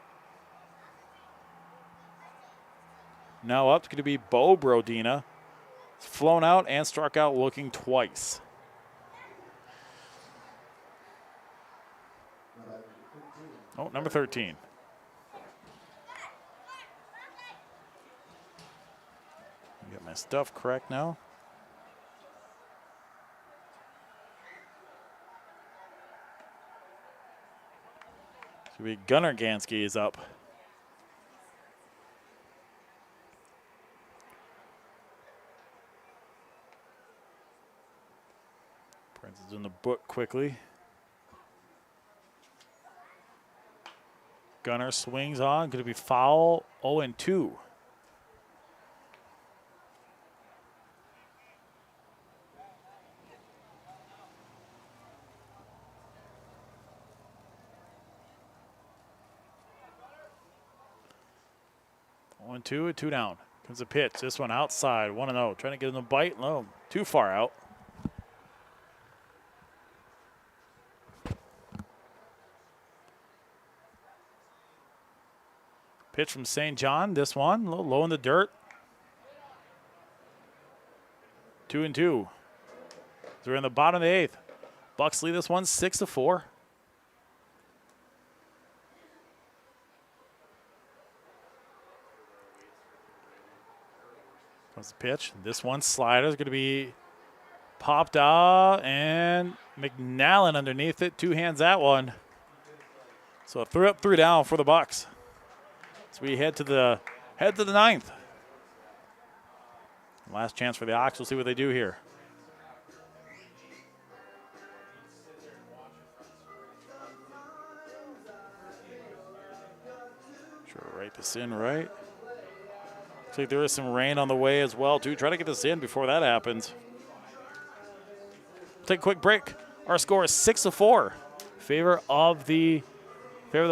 Now up, it's going to be Bo Brodina. Flown out and struck out looking twice. Oh, number 13. Get my stuff correct now. So we Gunnar Gansky is up. Prince is in the book quickly. Gunnar swings on, going to be foul, 0-2. Two, 2 down. Comes a pitch. This one outside, 1-0. Trying to get in the bite. No, too far out. Pitch from St. John. This one, a little low in the dirt. 2-2. So we're in the bottom of the 8th. Bucks lead this one 6-4. Comes the pitch. This one slider is going to be popped out, and McNallen underneath it. 2 hands that one. So 3 up, 3 down for the Bucks. So we head to the 9th. Last chance for the Ox. We'll see what they do here. Sure, write this in right. Looks like there is some rain on the way as well, too. Try to get this in before that happens. Take a quick break. Our score is 6-4. Favor of the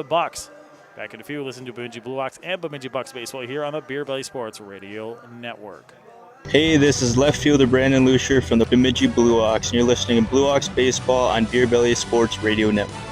Bucks. Back in a few, listen to Bemidji Blue Ox and Bemidji Bucks baseball here on the Beer Belly Sports Radio Network. Hey, this is left fielder Brandon Lucier from the Bemidji Blue Ox, and you're listening to Blue Ox Baseball on Beer Belly Sports Radio Network.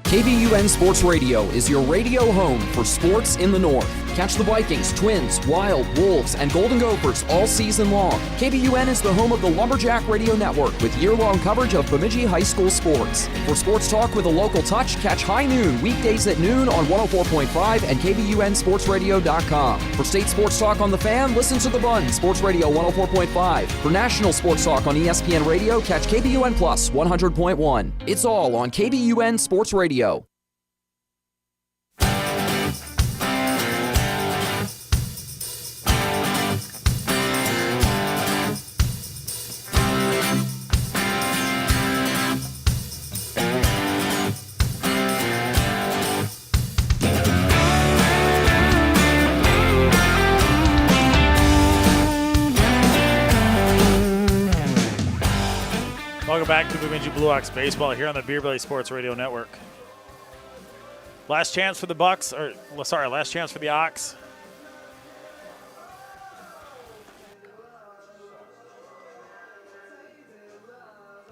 KBUN Sports Radio is your radio home for sports in the North. Catch the Vikings, Twins, Wild, Wolves, and Golden Gophers all season long. KBUN is the home of the Lumberjack Radio Network with year-long coverage of Bemidji High School sports. For sports talk with a local touch, catch High Noon weekdays at noon on 104.5 and KBUNSportsRadio.com. For state sports talk on The Fan, listen to The Bun, Sports Radio 104.5. For national sports talk on ESPN Radio, catch KBUN Plus 100.1. It's all on KBUN Sports Radio. Welcome back to Bemidji Blue Ox baseball here on the Beer Belly Sports Radio Network. Last chance for the Bucks, last chance for the Ox.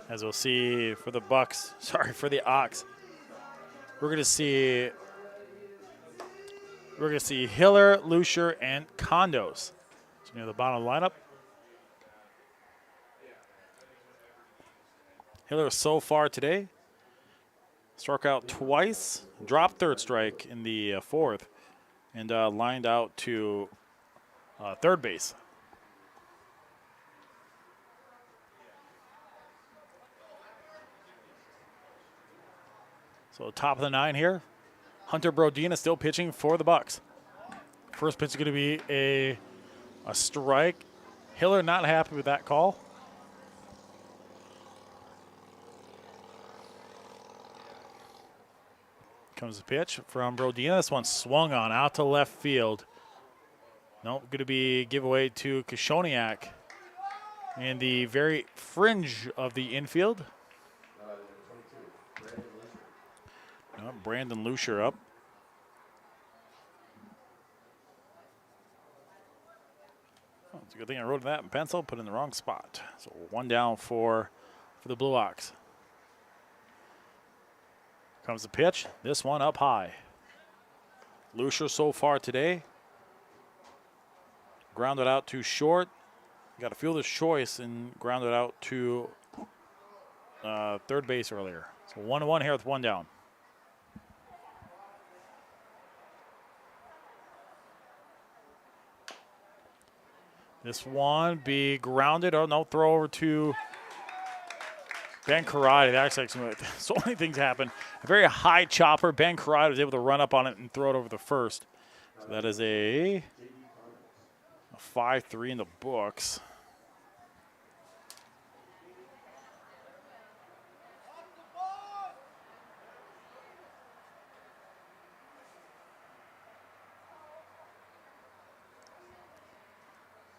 As we'll see for the Bucks, for the Ox, we're gonna see Hiller, Lucier, and Condos. So near the bottom of the lineup. Hiller so far today struck out twice, dropped third strike in the 4th, and lined out to third base. So top of the 9 here. Hunter Brodina still pitching for the Bucks. First pitch is going to be a strike. Hiller not happy with that call. Comes the pitch from Brodina. This one swung on out to left field. Nope, going to be giveaway to Kashoniak in the very fringe of the infield. Brandon Lucier up. Oh, it's a good thing I wrote that in pencil, put it in the wrong spot. So 1 down for the Blue Ox. Comes the pitch. This one up high. Lucier so far today. Grounded out too short. Got a fielder's choice and grounded out to third base earlier. So 1-1 here with 1 down. This one be grounded. Oh, no, throw over to Ben Karate. That's like so many things happen. A very high chopper. Ben Karate was able to run up on it and throw it over the first. So that is a 5-3 in the books.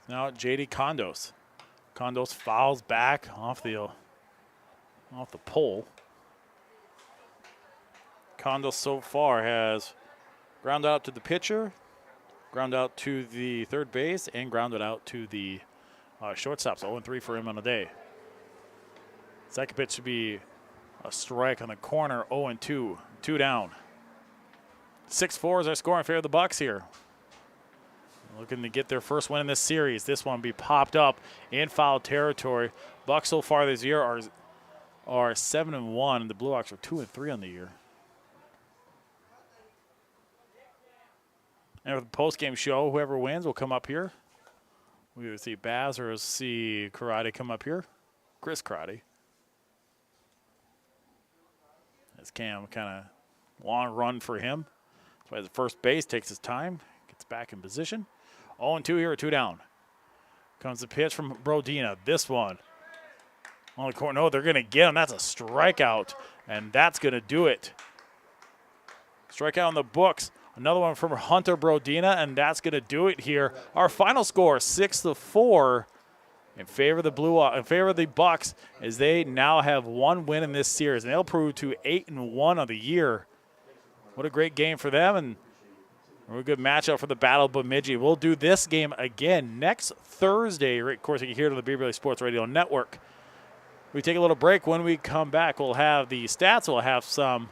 Now J.D. Condos. Condos fouls back off the pole. Condos so far has grounded out to the pitcher, ground out to the third base, and grounded out to the shortstop. So 0-3 for him on the day. Second pitch should be a strike on the corner. 0-2, 2 down. 6-4 is our score in favor of the Bucks here. Looking to get their first win in this series. This one be popped up in foul territory. Bucks so far this year are 7-1, and the Blue Ox are 2-3 on the year. And with the post-game show, whoever wins will come up here. We either see Baz or see Karate come up here. Chris Karate. As Cam kind of long run for him. That's why the first base takes his time, gets back in position. 0-2 here, 2 down. Comes the pitch from Brodina. This one on the corner. No, they're going to get him. That's a strikeout, and that's going to do it. Strikeout in the books. Another one from Hunter Brodina, and that's going to do it here. Our final score, 6-4 in favor of the Bucks, as they now have 1 win in this series, and they'll prove to 8-1 on the year. What a great game for them, and a good matchup for the Battle of Bemidji. We'll do this game again next Thursday. Of course, you can hear it on the Beer Valley Sports Radio Network. We take a little break. When we come back, we'll have the stats. We'll have some.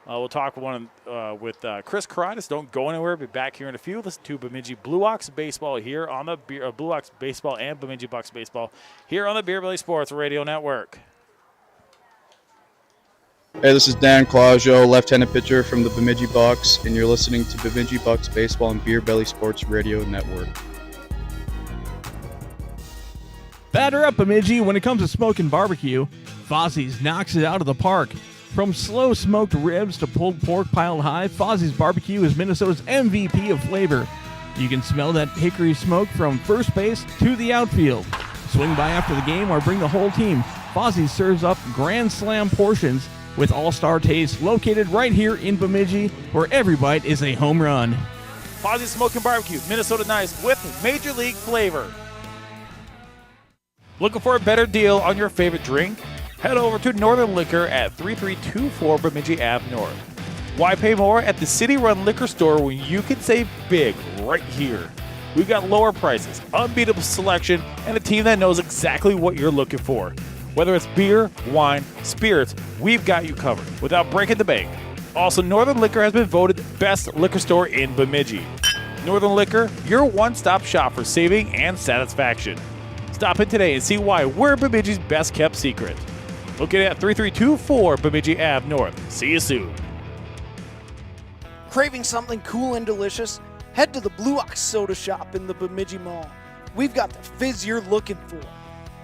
We'll talk with Chris Karatis. Don't go anywhere. Be back here in a few. Listen to Bemidji Blue Ox baseball here on the Blue Ox baseball and Bemidji Bucks baseball here on the Beer Valley Sports Radio Network. Hey, this is Dan Claudio, left-handed pitcher from the Bemidji Bucks, and you're listening to Bemidji Bucks Baseball and Beer Belly Sports Radio Network. Batter up, Bemidji. When it comes to smoking barbecue, Fozzie's knocks it out of the park. From slow smoked ribs to pulled pork piled high, Fozzie's Barbecue is Minnesota's MVP of flavor. You can smell that hickory smoke from first base to the outfield. Swing by after the game or bring the whole team. Fozzie's serves up Grand Slam portions with all-star taste, located right here in Bemidji, where every bite is a home run. Fozzie's Smoking Barbecue, Minnesota Nice with Major League flavor. Looking for a better deal on your favorite drink? Head over to Northern Liquor at 3324 Bemidji Ave North. Why pay more at the city-run liquor store when you can save big right here? We've got lower prices, unbeatable selection, and a team that knows exactly what you're looking for. Whether it's beer, wine, spirits, we've got you covered without breaking the bank. Also, Northern Liquor has been voted best liquor store in Bemidji. Northern Liquor, your one-stop shop for saving and satisfaction. Stop in today and see why we're Bemidji's best-kept secret. Located at 3324 Bemidji Ave North. See you soon. Craving something cool and delicious? Head to the Blue Ox Soda Shop in the Bemidji Mall. We've got the fizz you're looking for.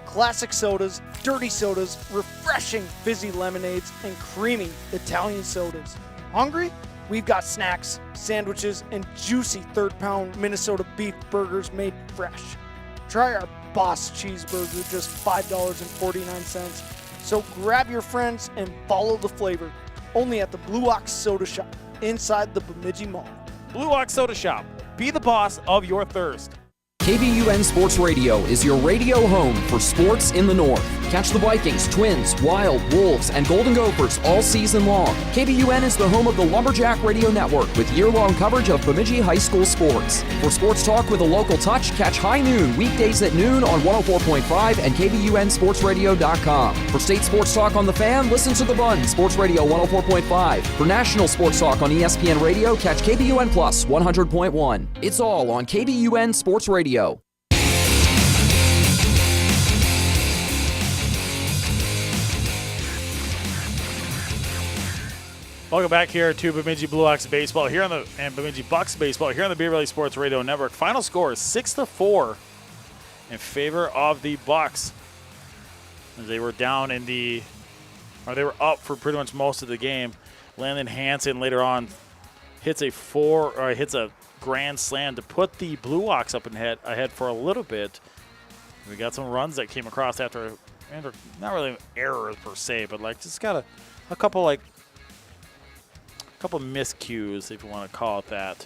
Classic sodas, dirty sodas, refreshing fizzy lemonades, and creamy Italian sodas. Hungry? We've got snacks, sandwiches, and juicy third-pound Minnesota beef burgers made fresh. Try our Boss Cheeseburger, just $5.49. So grab your friends and follow the flavor. Only at the Blue Ox Soda Shop inside the Bemidji Mall. Blue Ox Soda Shop. Be the boss of your thirst. KBUN Sports Radio is your radio home for sports in the North. Catch the Vikings, Twins, Wild, Wolves, and Golden Gophers all season long. KBUN is the home of the Lumberjack Radio Network with year-long coverage of Bemidji High School sports. For sports talk with a local touch, catch High Noon weekdays at noon on 104.5 and KBUNSportsRadio.com. For state sports talk on The Fan, listen to The Bun, Sports Radio 104.5. For national sports talk on ESPN Radio, catch KBUN Plus 100.1. It's all on KBUN Sports Radio. Welcome back here to Bemidji Bucks baseball here and Bemidji Bucks baseball here on the Beer Valley Sports Radio Network. Final score is 6-4 in favor of the Bucks. As they were down they were up for pretty much most of the game. Landon Hansen later on hits a grand slam to put the Blue Ox up ahead for a little bit. We got some runs that came across after not really errors per se, but just got a couple miscues, if you want to call it that,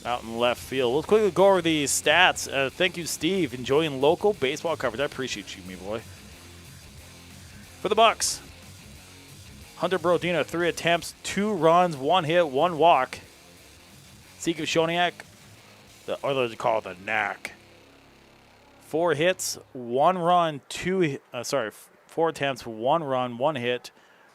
out in left field. Let's quickly go over the stats. Thank you, Steve. Enjoying local baseball coverage. I appreciate you, me boy. For the Bucks, Hunter Brodina, 3 attempts, 2 runs, 1 hit, 1 walk. Sika Shoniak, or they call it the Knack. 4 hits, 1 run, 4 attempts, 1 run, 1 hit,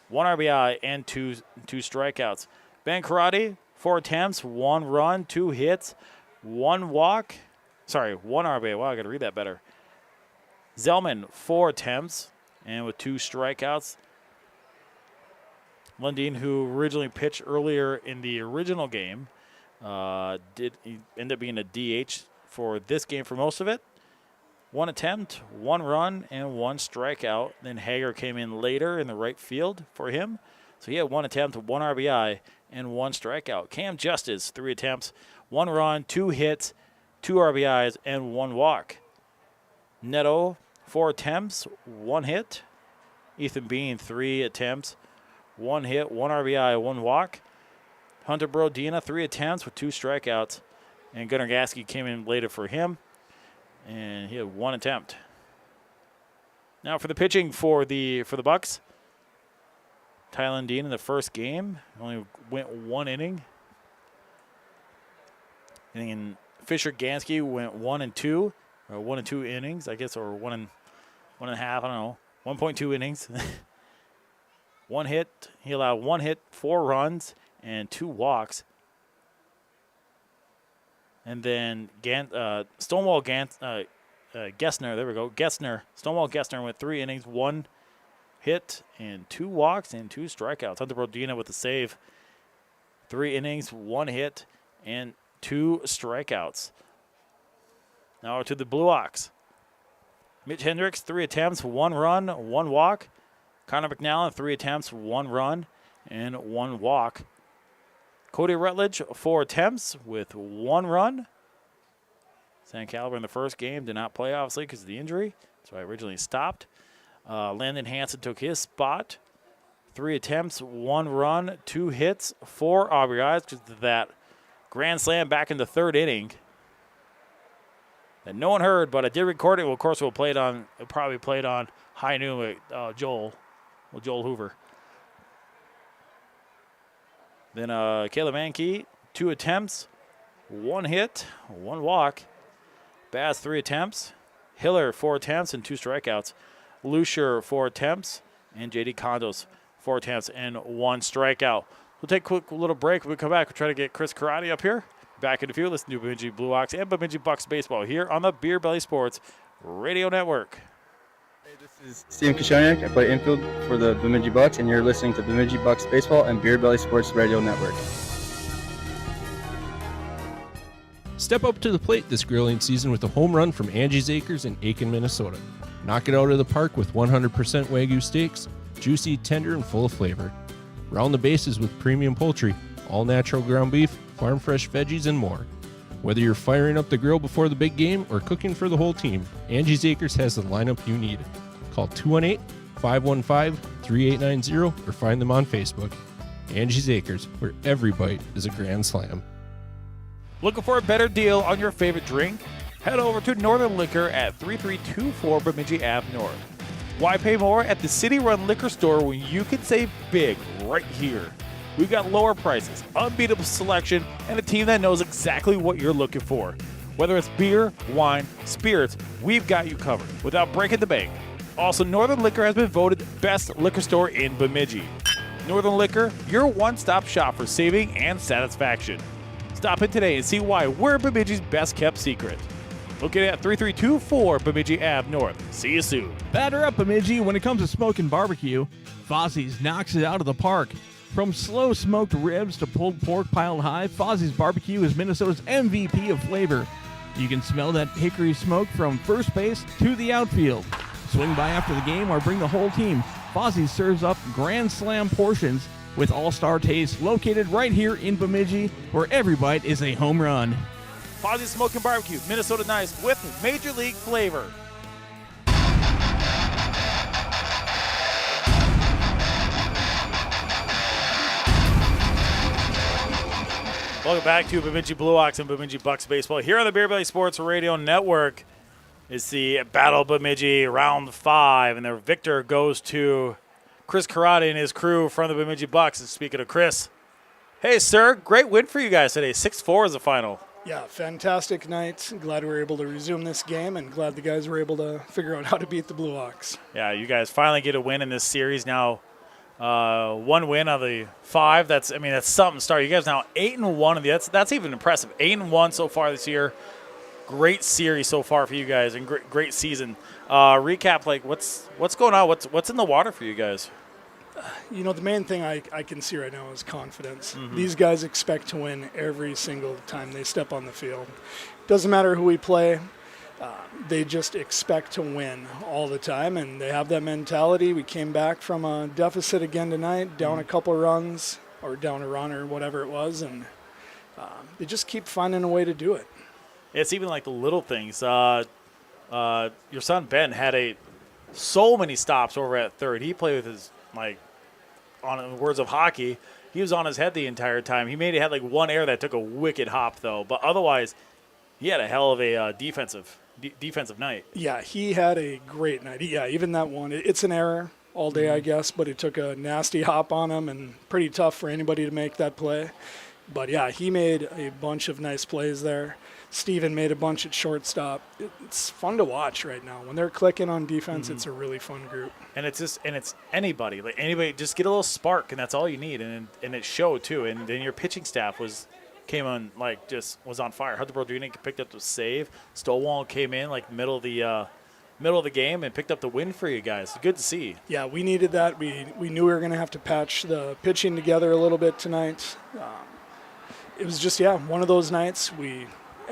1 RBI, and 2 strikeouts. Ben Karate, 4 attempts, 1 run, 2 hits, 1 walk. 1 RBI. Wow, I got to read that better. Zellman, 4 attempts, and with 2 strikeouts. Lundin, who originally pitched earlier in the original game, did end up being a DH for this game for most of it. 1 attempt, 1 run, and 1 strikeout. Then Hager came in later in the right field for him. So he had 1 attempt, 1 RBI, and 1 strikeout. Cam Justice, 3 attempts, 1 run, 2 hits, 2 RBIs, and 1 walk. Neto, 4 attempts, 1 hit. Ethan Bean, 3 attempts, 1 hit, 1 RBI, 1 walk. Hunter Brodina, 3 attempts with 2 strikeouts. And Gunnar Gasky came in later for him. And he had 1 attempt. Now for the pitching for the Bucks. Tylen Dean in the first game only went 1 inning. And Fisher Gansky went 1 and 2, or 1 and 2 innings, I guess, or 1 and a half. I don't know, 1.2 innings. 1 hit. He allowed 1 hit, 4 runs, and 2 walks. And then Stonewall Gessner, there we go. Stonewall Gessner went 3 innings, 1 hit, and 2 walks, and 2 strikeouts. Hunter Brodina with the save. 3 innings, 1 hit, and 2 strikeouts. Now to the Blue Ox. Mitch Hendricks, 3 attempts, 1 run, 1 walk. Connor McNallen, 3 attempts, 1 run, and 1 walk. Cody Rutledge, 4 attempts with 1 run. San Caliber in the first game did not play, obviously, because of the injury. So I originally stopped. Landon Hansen took his spot. 3 attempts, 1 run, 2 hits, 4 RBIs because of that grand slam back in the 3rd inning that no one heard, but I did record it. Well, of course, we'll probably play it on High Noon with Joel Hoover. Then Caleb Mankey, 2 attempts, 1 hit, 1 walk. Baz, 3 attempts. Hiller, 4 attempts and 2 strikeouts. Lucier, 4 attempts. And J.D. Condos, 4 attempts and 1 strikeout. We'll take a quick little break. When we come back, we'll try to get Chris Karate up here. Back in the field, listen to Bemidji Blue Ox and Bemidji Bucks baseball here on the Beer Belly Sports Radio Network. Hey, this is Steven Kishoniak. I play infield for the Bemidji Bucks, and you're listening to Bemidji Bucks baseball and Beer Belly Sports Radio Network. Step up to the plate this grilling season with a home run from Angie's Acres in Aiken, Minnesota. Knock it out of the park with 100% Wagyu steaks, juicy, tender, and full of flavor. Round the bases with premium poultry, all natural ground beef, farm fresh veggies, and more. Whether you're firing up the grill before the big game or cooking for the whole team, Angie's Acres has the lineup you need. Call 218-515-3890 or find them on Facebook. Angie's Acres, where every bite is a grand slam. Looking for a better deal on your favorite drink? Head over to Northern Liquor at 3324 Bemidji Ave North. Why pay more at the city-run liquor store when you can save big right here? We've got lower prices, unbeatable selection, and a team that knows exactly what you're looking for. Whether it's beer, wine, spirits, we've got you covered without breaking the bank. Also, Northern Liquor has been voted best liquor store in Bemidji. Northern Liquor, your one-stop shop for saving and satisfaction. Stop in today and see why we're Bemidji's best-kept secret. Located at 3324 Bemidji Ave North. See you soon. Batter up Bemidji when it comes to smoking barbecue. Fozzie's knocks it out of the park. From slow smoked ribs to pulled pork piled high, Fozzie's Barbecue is Minnesota's MVP of flavor. You can smell that hickory smoke from first base to the outfield. Swing by after the game or bring the whole team. Fozzie's serves up Grand Slam portions with all-star taste, located right here in Bemidji, where every bite is a home run. Fozzie's Smoking Barbecue, Minnesota Nice with Major League flavor. Welcome back to Bemidji Blue Ox and Bemidji Bucks baseball. Here on the Beer Belly Sports Radio Network is the Battle of Bemidji round 5, and their victor goes to Chris Karate and his crew from the Bemidji Bucks. And speaking of Chris, hey, sir, great win for you guys today. 6-4 is the final. Yeah, fantastic night. Glad we were able to resume this game, and glad the guys were able to figure out how to beat the Blue Ox. Yeah, you guys finally get a win in this series now. 1 win out of the 5. That's something to start. You guys now 8-1 of the. That's even impressive. 8-1 so far this year. Great series so far for you guys, and great season. Recap, like what's going on? What's in the water for you guys? You know, the main thing I can see right now is confidence. Mm-hmm. These guys expect to win every single time they step on the field. Doesn't matter who we play. They just expect to win all the time, and they have that mentality. We came back from a deficit again tonight, down a couple runs, or down a run or whatever it was, and they just keep finding a way to do it. It's even like the little things. Your son Ben had so many stops over at third. He played with his, on the words of hockey, he was on his head the entire time. He had like one error that took a wicked hop, though. But otherwise, he had a hell of a defensive night. Yeah, he had a great night. Yeah, even that one. It's an error all day, I guess, but it took a nasty hop on him, and pretty tough for anybody to make that play. But, yeah, he made a bunch of nice plays there. Steven made a bunch at shortstop. It's fun to watch right now. When they're clicking on defense, it's a really fun group. And it's anybody. Like anybody, just get a little spark, and that's all you need. And it showed, too. And then your pitching staff was on fire. Hunter Broderick picked up the save. Stowall came in middle of the game and picked up the win for you guys. Good to see. Yeah, we needed that. We knew we were going to have to patch the pitching together a little bit tonight. It was just, one of those nights.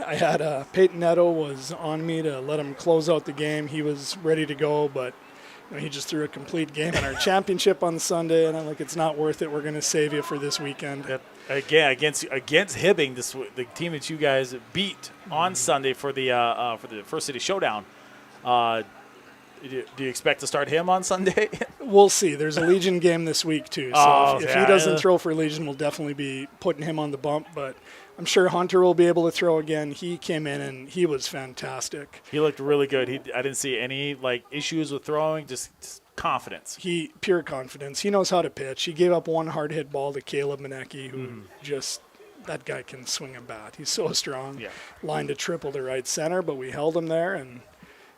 I had Peyton Neto was on me to let him close out the game. He was ready to go, but he just threw a complete game in our championship on Sunday, and I'm like, it's not worth it. We're going to save you for this weekend. Again, against Hibbing, the team that you guys beat on Sunday for the First City Showdown. Do you expect to start him on Sunday? We'll see. There's a Legion game this week, too. So if he doesn't throw for Legion, we'll definitely be putting him on the bump. But I'm sure Hunter will be able to throw again. He came in, and he was fantastic. He looked really good. I didn't see any issues with throwing, just confidence. Pure confidence. He knows how to pitch. He gave up one hard hit ball to Caleb Manecki, who that guy can swing a bat. He's so strong. Yeah. Lined a triple to right center, but we held him there, and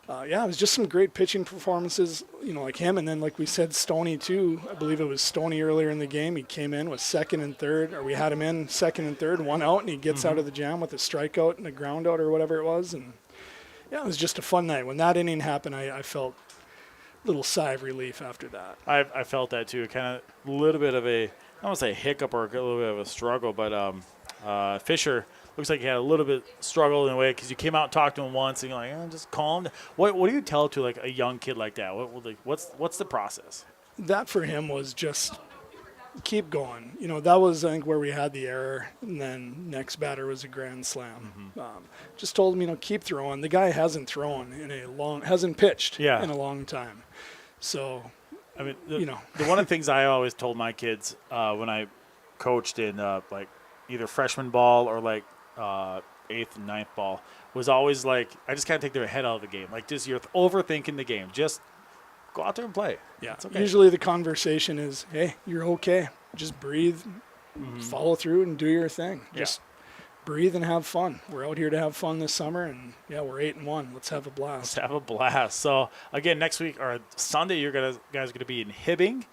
it was just some great pitching performances, like him. And then, like we said, Stoney, too. I believe it was Stoney earlier in the game. He came in with second and third, or we had him in second and third, 1 out, and he gets out of the jam with a strikeout and a ground out or whatever it was. And, it was just a fun night. When that inning happened, I felt a little sigh of relief after that. I felt that, too. Kind of a little bit of I don't want to say hiccup or a little bit of a struggle, but Fisher – looks like he had a little bit struggle in a way because you came out and talked to him once and you're like, just calm down. What do you tell to a young kid like that? What's the process? That for him was just keep going. That was, I think, where we had the error, and then next batter was a grand slam. Just told him, keep throwing. The guy hasn't thrown hasn't pitched in a long time. So, the one of the things I always told my kids when I coached in either freshman ball or 8th and 9th ball was always I just kind of take their head out of the game. Just you're overthinking the game. Just go out there and play. Yeah. It's okay. Usually the conversation is, hey, you're okay. Just breathe, follow through, and do your thing. Just breathe and have fun. We're out here to have fun this summer, and yeah, we're 8-1. Let's have a blast. Let's have a blast. So again, next week or Sunday, guys are gonna be in Hibbing,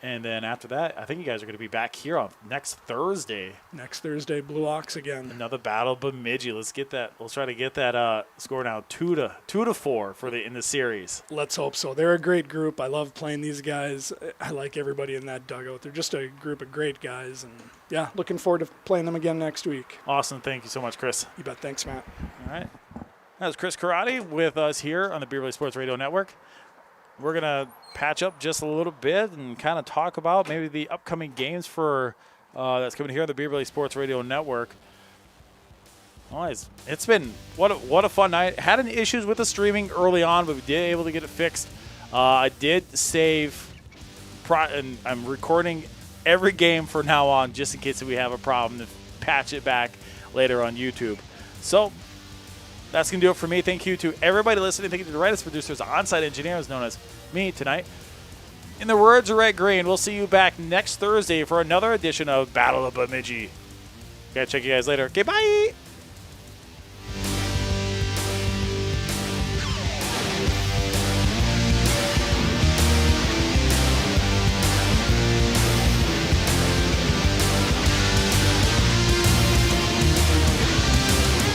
and then after that, I think you guys are gonna be back here on next Thursday. Next Thursday, Blue Ox again. Another Battle of Bemidji. Let's try to get that score now 2-4 in the series. Let's hope so. They're a great group. I love playing these guys. I like everybody in that dugout. They're just a group of great guys, and yeah, looking forward to playing them again next week. Awesome. Thank you so much, Chris. You bet. Thanks, Matt. All right. That was Chris Karate with us here on the Beer Valley Sports Radio Network. We're going to patch up just a little bit and kind of talk about maybe the upcoming games for that's coming here on the Beer Valley Sports Radio Network. Well, it's been what a fun night. Had any issues with the streaming early on, but we did able to get it fixed. I did save, and I'm recording every game from now on just in case we have a problem to patch it back later on YouTube. So that's going to do it for me. Thank you to everybody listening. Thank you to the writers, producers, on-site engineers known as me tonight. In the words of Red Green, we'll see you back next Thursday for another edition of Battle of Bemidji. Gotta check you guys later. Okay, bye!